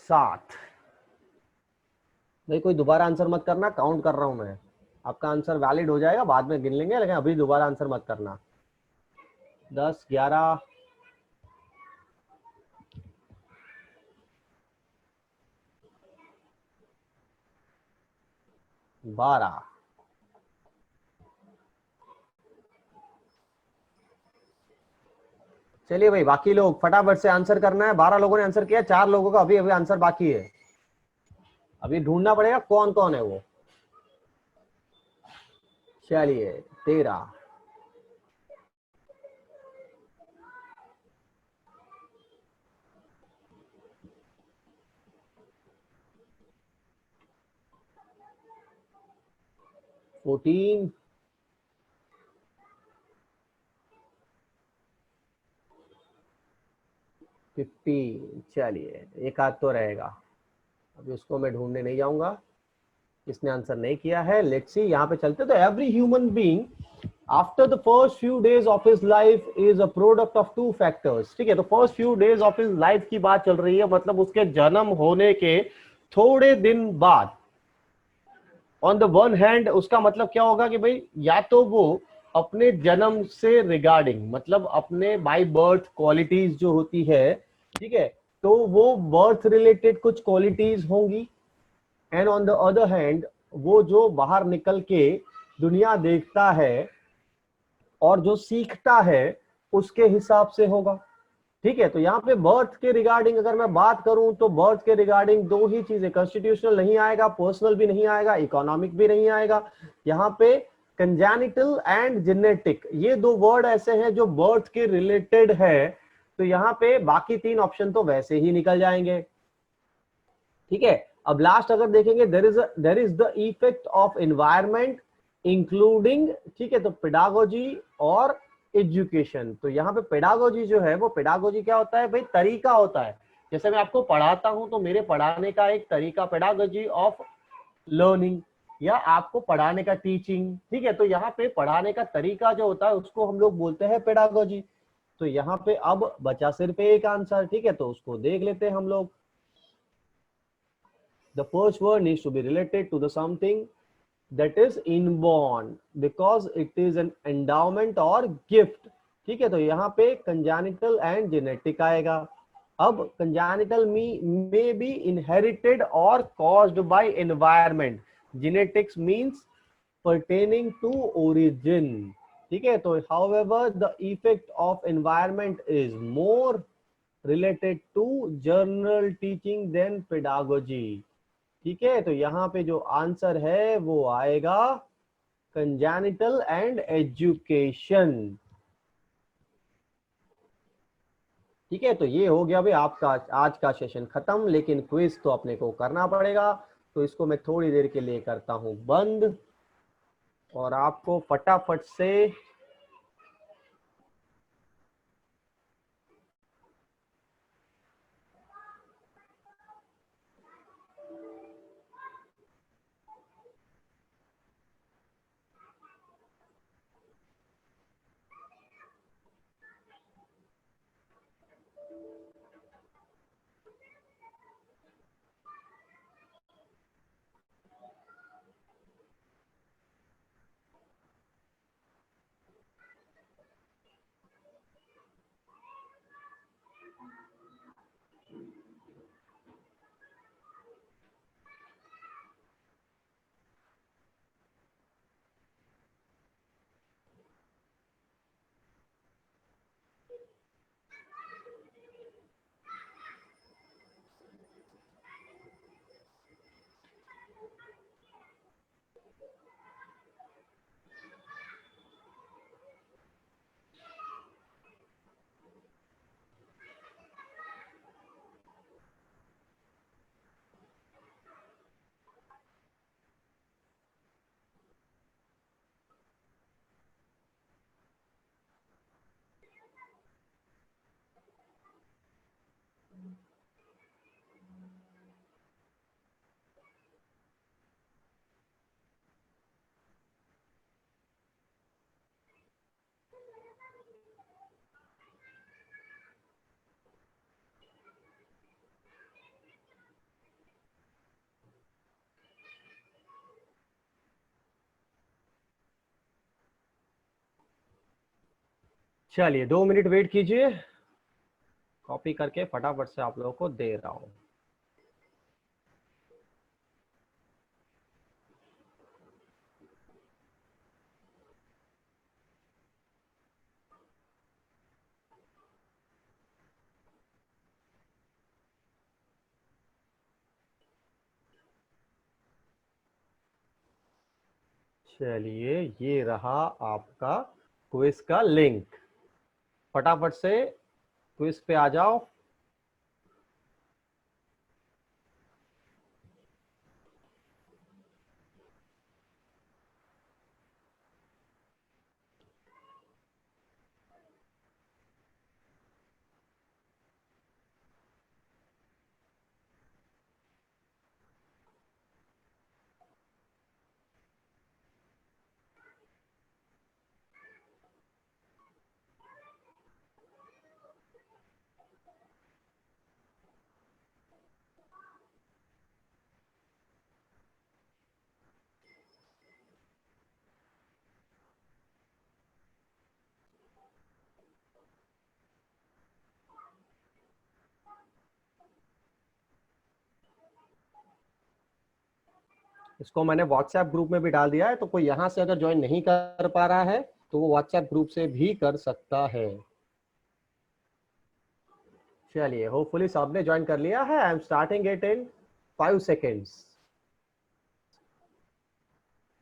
7। भाई कोई दोबारा आंसर मत करना, काउंट कर रहा हूं मैं। आपका आंसर वैलिड हो जाएगा, बाद में गिन लेंगे, लेकिन अभी दोबारा आंसर मत करना। 10, 11, 12। चलिए भाई, बाकी लोग फटाफट से आंसर करना है। 12 लोगों ने आंसर किया, 4 लोगों का अभी अभी आंसर बाकी है। अभी ढूंढना पड़ेगा कौन कौन है वो। चलिए, 13, 14, 15। चलिए एक आध तो रहेगा, अभी उसको मैं ढूंढने नहीं जाऊंगा, किसने आंसर नहीं किया है। लेट्स सी, यहाँ पे चलते। तो every human being after the first few days of his life is a product of two factors. ठीक है, तो first few days of his life की बात चल रही है, मतलब उसके जन्म होने के थोड़े दिन बाद। ऑन द वन हैंड उसका मतलब क्या होगा कि भाई या तो वो अपने जन्म से रिगार्डिंग, मतलब अपने बाय बर्थ क्वालिटीज जो होती है, ठीक है, तो वो बर्थ रिलेटेड कुछ क्वालिटीज होंगी। And on the other hand वो जो बाहर निकल के दुनिया देखता है और जो सीखता है उसके हिसाब से होगा। ठीक है, तो यहाँ पे बर्थ के रिगार्डिंग अगर मैं बात करूं तो बर्थ के रिगार्डिंग दो ही चीजें, कॉन्स्टिट्यूशनल नहीं आएगा, पर्सनल भी नहीं आएगा, इकोनॉमिक भी नहीं आएगा। यहाँ पे कंजेनिटल एंड जेनेटिक, ये दो वर्ड ऐसे हैं जो बर्थ के रिलेटेड है। तो यहाँ पे बाकी तीन ऑप्शन तो वैसे ही निकल जाएंगे। ठीक है, अब लास्ट अगर देखेंगे, there is the effect of environment including, ठीक है, तो पेडागोजी और एजुकेशन। तो यहाँ पे पेडागोजी जो है, वो पेडागोजी क्या होता है भाई, तरीका होता है। जैसे मैं आपको पढ़ाता हूं तो मेरे पढ़ाने का एक तरीका, पेडागोजी ऑफ लर्निंग, या आपको पढ़ाने का टीचिंग। ठीक है, तो यहाँ पे पढ़ाने का तरीका जो होता है उसको हम लोग बोलते हैं पेडागोजी। तो यहाँ पे अब बचा सिर्फ एक आंसर। ठीक है, तो उसको देख लेते हैं हम लोग। The first word needs to be related to the something that is inborn because it is an endowment or gift. ठीक है, तो यहाँ पे congenital and genetic आएगा। अब congenital may be inherited or caused by environment. Genetics means pertaining to origin. ठीक है, तो however the effect of environment is more related to general teaching than pedagogy. ठीक है, तो यहाँ पे जो आंसर है वो आएगा कंजेनिटल एंड एजुकेशन। ठीक है, तो ये हो गया भाई आपका आज का सेशन खत्म, लेकिन क्विज तो अपने को करना पड़ेगा। तो इसको मैं थोड़ी देर के लिए करता हूं बंद, और आपको फटाफट से चलिए 2 मिनट वेट कीजिए, कॉपी करके फटाफट से आप लोगों को दे रहा हूं। चलिए ये रहा आपका क्विज का लिंक, फटाफट से क्विज पे आ जाओ। इसको मैंने व्हाट्सएप ग्रुप में भी डाल दिया है, तो कोई यहाँ से अगर ज्वाइन नहीं कर पा रहा है तो वो व्हाट्सएप ग्रुप से भी कर सकता है। चलिए, होपफुली सबने ज्वाइन कर लिया है। I am starting it in 5 seconds.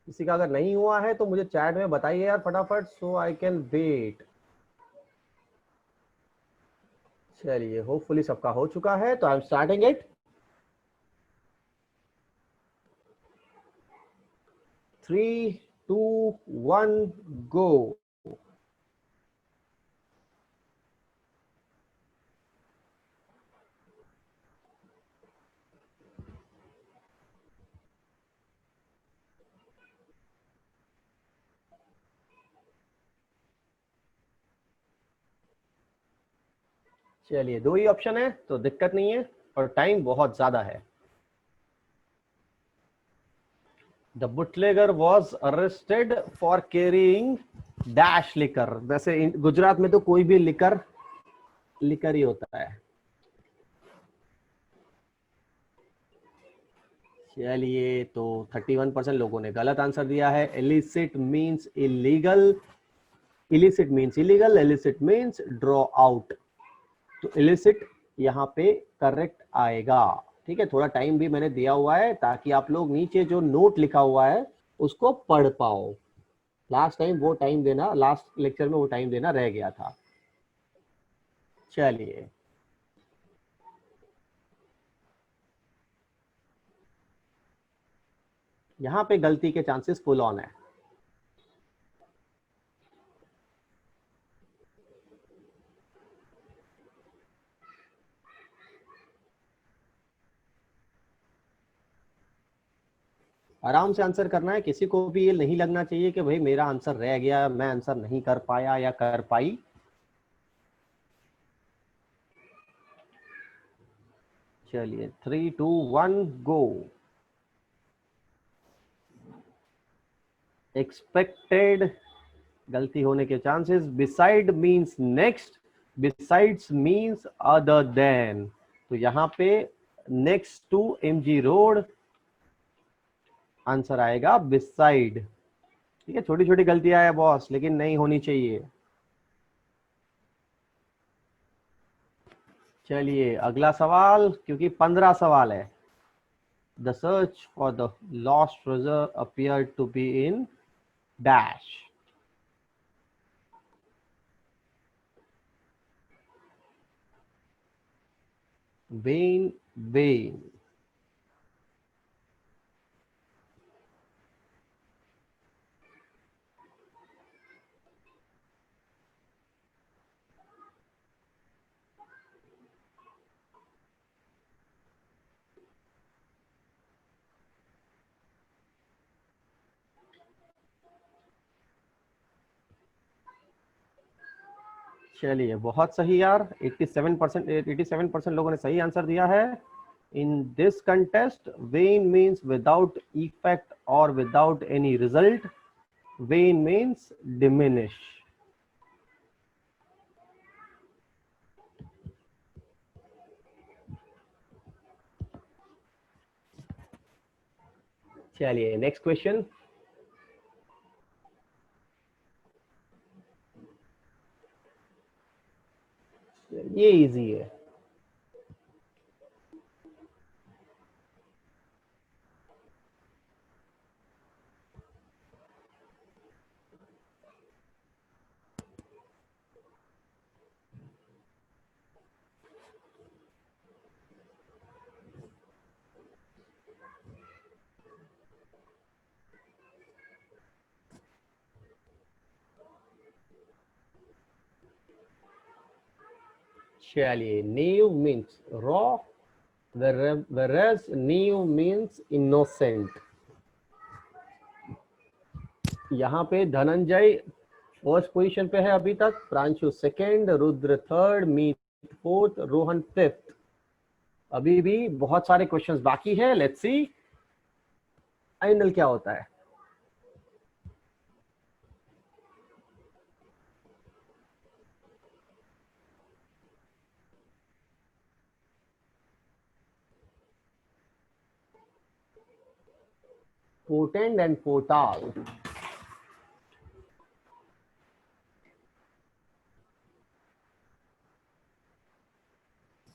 किसी का अगर नहीं हुआ है तो मुझे चैट में बताइए यार फटाफट, सो आई कैन वेट। चलिए, होपफुली सबका हो चुका है, तो आई एम स्टार्टिंग इट। 3, 2, 1, गो। चलिए, 2 ही ऑप्शन है तो दिक्कत नहीं है, और टाइम बहुत ज्यादा है। The bootlegger was arrested for carrying dash liquor. वैसे गुजरात में तो कोई भी लिकर लिकर ही होता है। चलिए, तो 31% लोगों ने गलत आंसर दिया है। Illicit means illegal, illicit means illegal, illicit means draw out. तो इलिसिट यहाँ पे करेक्ट आएगा। ठीक है, थोड़ा टाइम भी मैंने दिया हुआ है ताकि आप लोग नीचे जो नोट लिखा हुआ है उसको पढ़ पाओ। लास्ट टाइम वो टाइम देना, लास्ट लेक्चर में वो टाइम देना रह गया था। चलिए, यहाँ पे गलती के चांसेस फुल ऑन है। आराम से आंसर करना है, किसी को भी ये नहीं लगना चाहिए कि भाई मेरा आंसर रह गया, मैं आंसर नहीं कर पाया या कर पाई। चलिए, 3, 2, 1, गो। एक्सपेक्टेड, गलती होने के chances. Beside means next, besides means other than. तो यहाँ पे next to MG road answer आएगा बिसाइड। ठीक है, छोटी छोटी गलतियां है बॉस, लेकिन नहीं होनी चाहिए। चलिए, अगला सवाल, क्योंकि 15 सवाल है। The search for the lost treasure appear to be in dash. When, when. चलिए, बहुत सही यार। 87% लोगों ने सही आंसर दिया है। In this contest, vain means without effect और without any result. Vain means diminish. चलिए, नेक्स्ट क्वेश्चन। ये इजी है। चलिए, naive means raw, whereas naive means innocent. यहाँ पे धनंजय फर्स्ट पोजीशन पे है अभी तक, Pranshu second, Rudra third, Meet fourth, Rohan fifth. अभी भी बहुत सारे क्वेश्चंस बाकी है। लेट्स सी फाइनल क्या होता है। Potent and portal.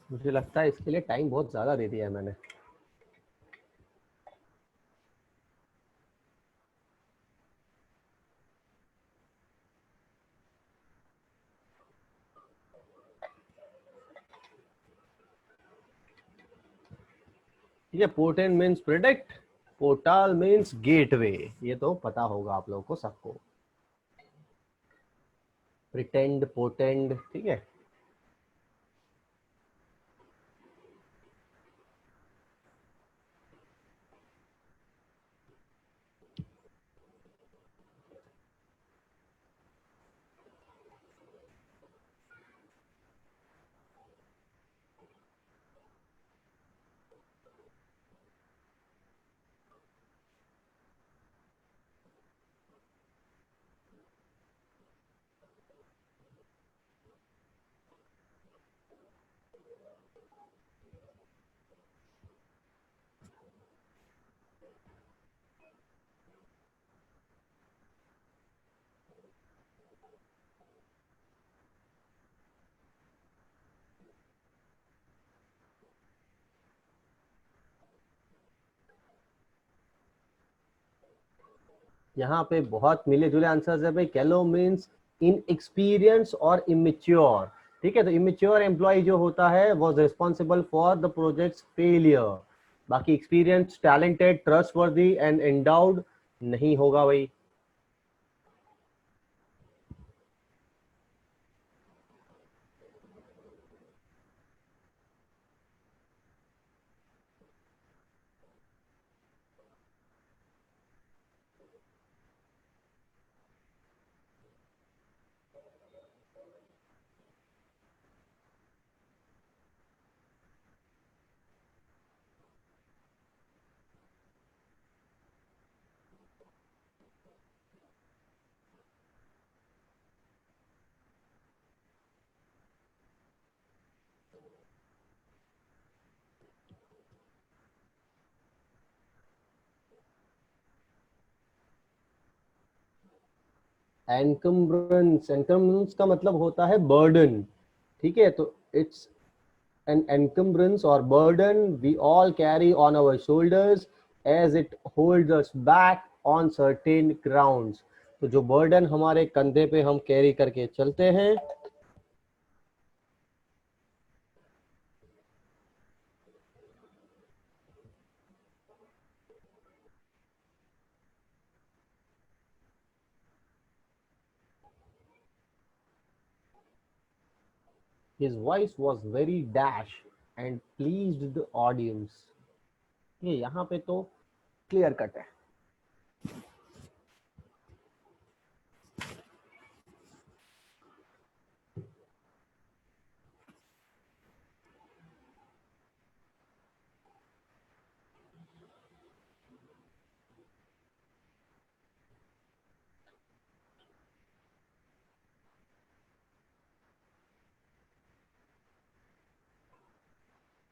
मुझे लगता है इसके लिए टाइम बहुत ज्यादा दे दिया है मैंने। ठीक है, potent means predict, portal means gateway, ये तो पता होगा आप लोगों को सबको। प्रिटेंड, पोटेंड, ठीक है। यहाँ पे बहुत मिले जुले आंसर्स है भाई। कैलो मीन्स इन एक्सपीरियंस और इमेच्योर, ठीक है। तो इमेच्योर एम्प्लॉय जो होता है was responsible for the project failure. बाकी experience, talented, trustworthy and endowed नहीं होगा भाई। एनकम्ब्रेंस, एनकम्ब्रेंस का मतलब होता है बर्डन, ठीक है। तो it's an encumbrance or burden we all carry on our shoulders as it holds us back on certain grounds। तो जो बर्डन हमारे कंधे पे हम कैरी करके चलते हैं। His voice was very dash and pleased the audience। ये यहाँ पे तो क्लियर कट है।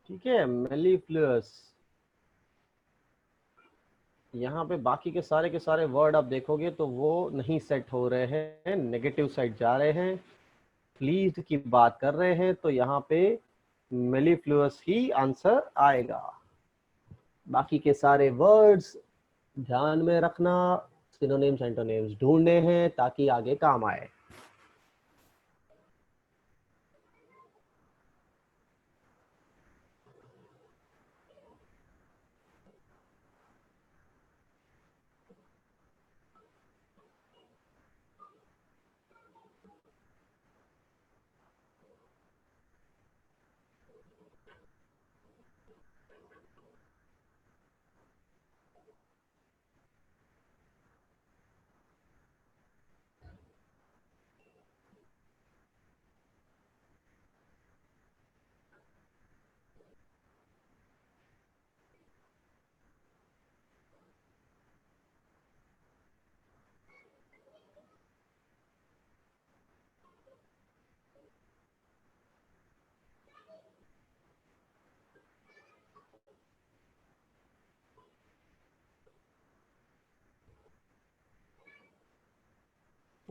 ठीक है, मेलिफ्लुअस। यहाँ पे बाकी के सारे वर्ड आप देखोगे तो वो नहीं सेट हो रहे हैं, नेगेटिव साइड जा रहे हैं। प्लीज की बात कर रहे हैं तो यहाँ पे मेलिफ्लुअस ही आंसर आएगा। बाकी के सारे वर्ड्स ध्यान में रखना, सिनोनिम्स एंटोनिम्स ढूंढने हैं ताकि आगे काम आए।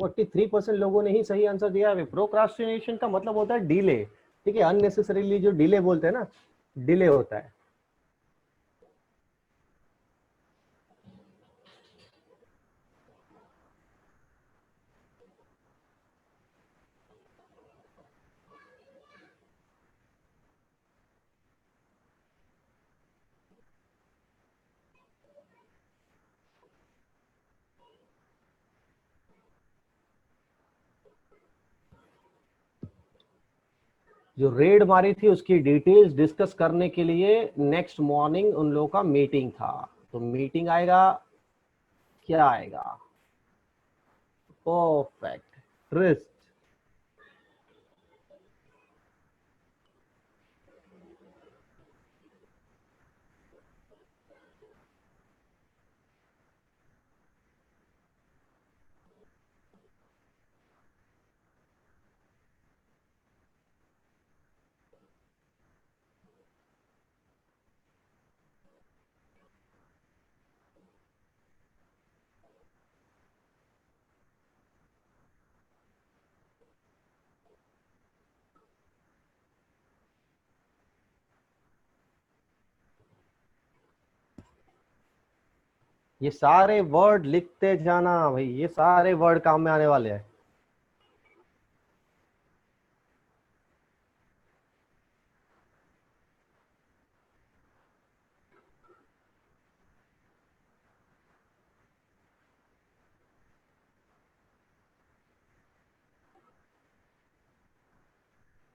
43% लोगों ने ही सही आंसर दिया है। प्रोक्रास्टिनेशन का मतलब होता है डिले, ठीक है, अननेसेसरीली जो डिले बोलते हैं ना, डिले होता है। जो रेड मारी थी उसकी डिटेल्स डिस्कस करने के लिए नेक्स्ट मॉर्निंग उन लोगों का मीटिंग था। तो मीटिंग आएगा, क्या आएगा? Perfect, tryst. ये सारे वर्ड लिखते जाना भाई, ये सारे वर्ड काम में आने वाले हैं।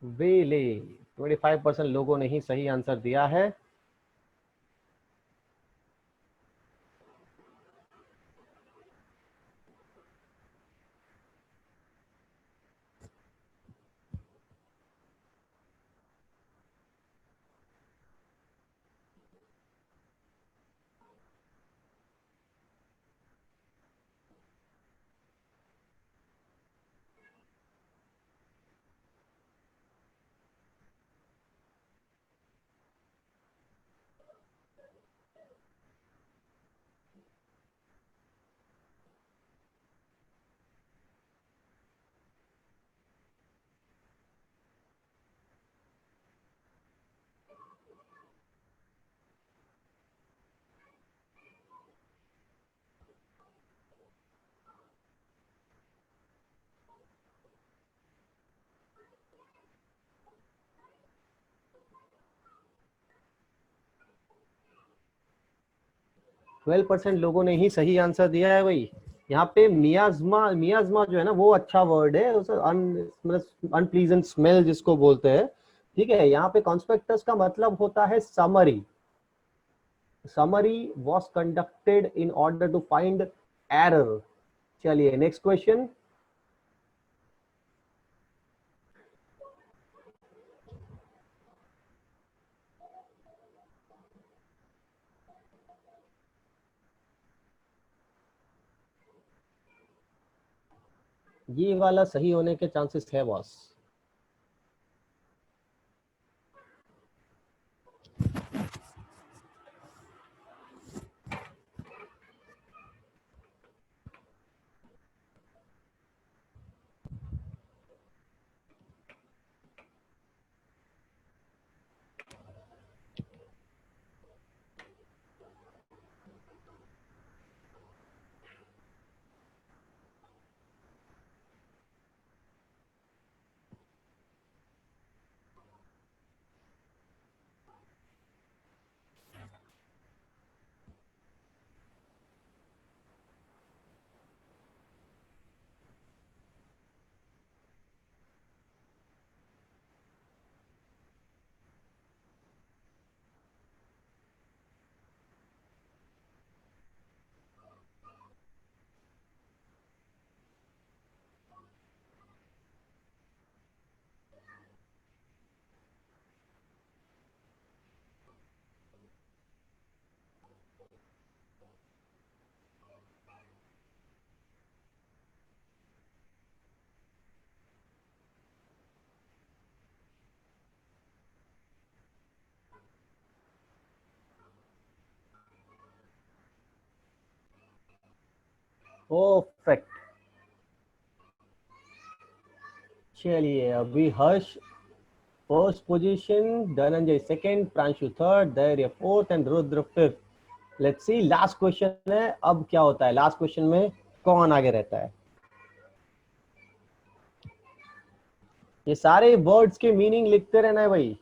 वेले 25% लोगों ने ही सही आंसर दिया है। ट्वेल्व परसेंट लोगों ने ही सही आंसर दिया है भाई। यहाँ पे मियाजमा, मियाजमा जो है ना वो अच्छा वर्ड है, उसे मतलब अनप्लीजेंट स्मेल जिसको बोलते हैं, ठीक है। यहाँ पे कॉन्स्पेक्टस का मतलब होता है summary. Summary was conducted in order to find error. चलिए नेक्स्ट क्वेश्चन। ये वाला सही होने के चांसेस है बॉस। परफेक्ट। चलिए अभी Harsh first position, Dhananjay second, Pranshu third, Dhairya fourth and Rudra fifth. Let's see last question है, अब क्या होता है लास्ट क्वेश्चन में, कौन आगे रहता है। ये सारे वर्ड्स के मीनिंग लिखते रहना है भाई।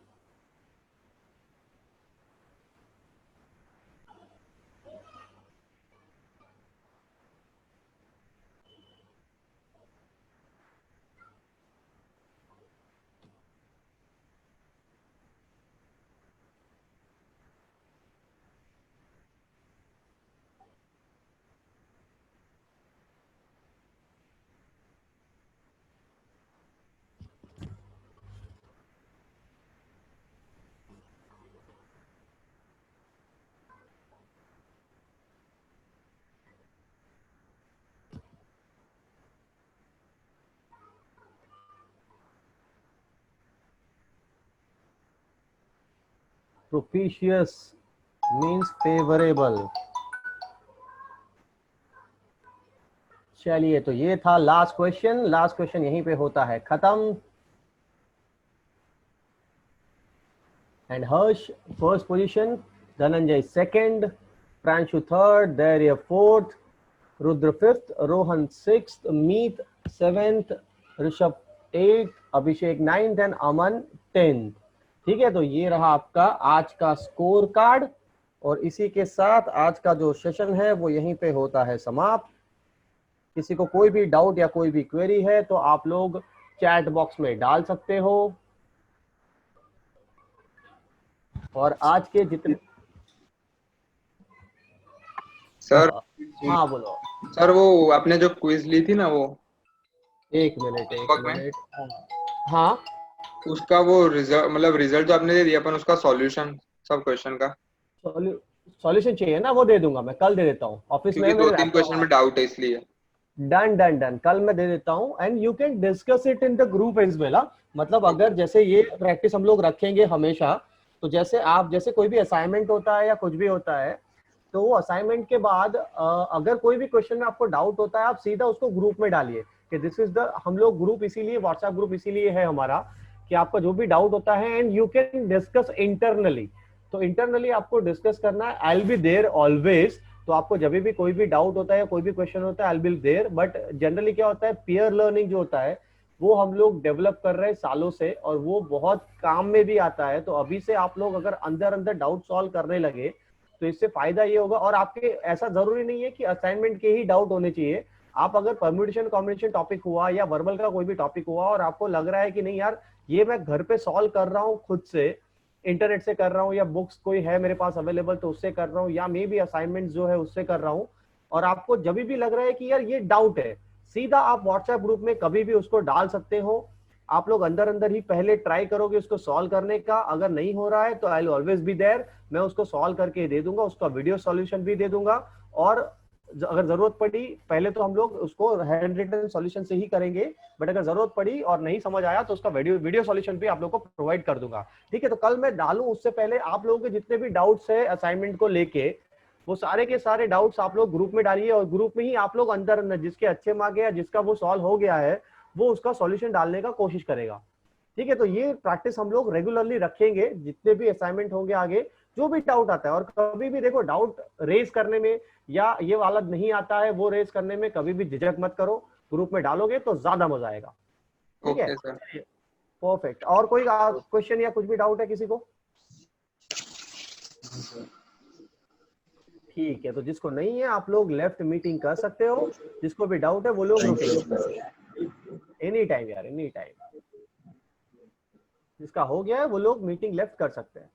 Propitious means favorable। चलिए तो ये था लास्ट क्वेश्चन। लास्ट क्वेश्चन यहीं पे होता है खत्म। And Harsh first position, Dhananjay second, Pranshu third, Dhairya fourth, Rudra fifth, Rohan sixth, Meet seventh, Rishabh eight, Abhishek ninth and Aman 10th। ठीक है, तो ये रहा आपका आज का स्कोर कार्ड और इसी के साथ आज का जो सेशन है वो यहीं पे होता है समाप्त। किसी को कोई भी डाउट या कोई भी क्वेरी है तो आप लोग चैट बॉक्स में डाल सकते हो। और आज के जितने सर हाँ बोलो सर, वो आपने जो क्विज ली थी ना, वो एक होमवर्क में, मिनट हाँ उसका वो रिजल्ट, मतलब रिजल्ट जो आपने दे दिया अपन, उसका सॉल्यूशन सब क्वेश्चन का, सॉल्यूशन चाहिए ना, वो दे दूंगा मैं, कल दे देता हूँ ऑफिस में क्योंकि दो मेरे तीन क्वेश्चन में लैपटॉप। डाउट है इसलिए। डन डन डन, कल मैं दे देता हूँ and you can discuss it in the group as well. मतलब अगर जैसे ये प्रैक्टिस हम लोग रखेंगे हमेशा, तो जैसे आप जैसे कोई भी असाइनमेंट होता है या कुछ भी होता है, तो वो असाइनमेंट के बाद अगर कोई भी क्वेश्चन में आपको डाउट होता है, आप सीधा उसको ग्रुप में डालिए कि दिस इज द, हम लोग ग्रुप इसीलिए व्हाट्सएप ग्रुप इसीलिए है हमारा कि आपका जो भी डाउट होता है and you can discuss internally. तो इंटरनली आपको डिस्कस करना है, I will be there always. तो आपको जब भी कोई भी डाउट होता है या कोई भी क्वेश्चन होता है, I will be there. But generally क्या होता है, पीयर लर्निंग जो होता है वो हम लोग डेवलप कर रहे हैं सालों से और वो बहुत काम में भी आता है। तो अभी से आप लोग अगर अंदर अंदर डाउट सॉल्व करने लगे तो इससे फायदा ये होगा। और आपके ऐसा जरूरी नहीं है कि असाइनमेंट के ही डाउट होने चाहिए। आप अगर परम्यूटेशन कॉम्बिनेशन टॉपिक हुआ या वर्बल का कोई भी टॉपिक हुआ और आपको लग रहा है कि नहीं यार ये मैं घर पे सॉल्व कर रहा हूँ खुद से, इंटरनेट से कर रहा हूँ या बुक्स कोई है मेरे पास अवेलेबल तो उससे कर रहा हूँ या मे भी असाइनमेंट जो है उससे कर रहा हूँ, और आपको जब भी लग रहा है कि यार ये डाउट है, सीधा आप व्हाट्सएप ग्रुप में कभी भी उसको डाल सकते हो। आप लोग अंदर अंदर ही पहले ट्राई करोगे उसको सॉल्व करने का। अगर नहीं हो रहा है तो I will always be there, मैं उसको सॉल्व करके दे दूंगा, उसका वीडियो सॉल्यूशन भी दे दूंगा। और अगर जरूरत पड़ी, पहले तो हम लोग उसको हैंड रिटन सॉल्यूशन से ही करेंगे, बट अगर जरूरत पड़ी और नहीं समझ आया तो उसका वीडियो सॉल्यूशन भी आप लोग को प्रोवाइड कर दूंगा। ठीक है, तो कल मैं डालूं उससे पहले आप लोगों के जितने भी डाउट्स है असाइनमेंट को लेके, वो सारे के सारे डाउट्स आप लोग ग्रुप में डालिए और ग्रुप में ही आप लोग अंदर अंदर जिसके अच्छे मार्क है या जिसका वो सॉल्व हो गया है वो उसका सॉल्यूशन डालने का कोशिश करेगा। ठीक है, तो ये प्रैक्टिस हम लोग रेगुलरली रखेंगे जितने भी असाइनमेंट होंगे आगे। जो भी डाउट आता है, और कभी भी देखो डाउट रेज करने में या ये वाला नहीं आता है वो रेज करने में कभी भी झिझक मत करो, ग्रुप में डालोगे तो ज्यादा मजा आएगा। ठीक है, ओके सर। परफेक्ट। और कोई क्वेश्चन या कुछ भी डाउट है किसी को? ठीक है, तो जिसको नहीं है आप लोग लेफ्ट मीटिंग कर सकते हो, जिसको भी डाउट है वो लोग रुकेंगे एनी टाइम यार, एनी टाइम। जिसका हो गया है वो लोग मीटिंग लेफ्ट कर सकते हैं।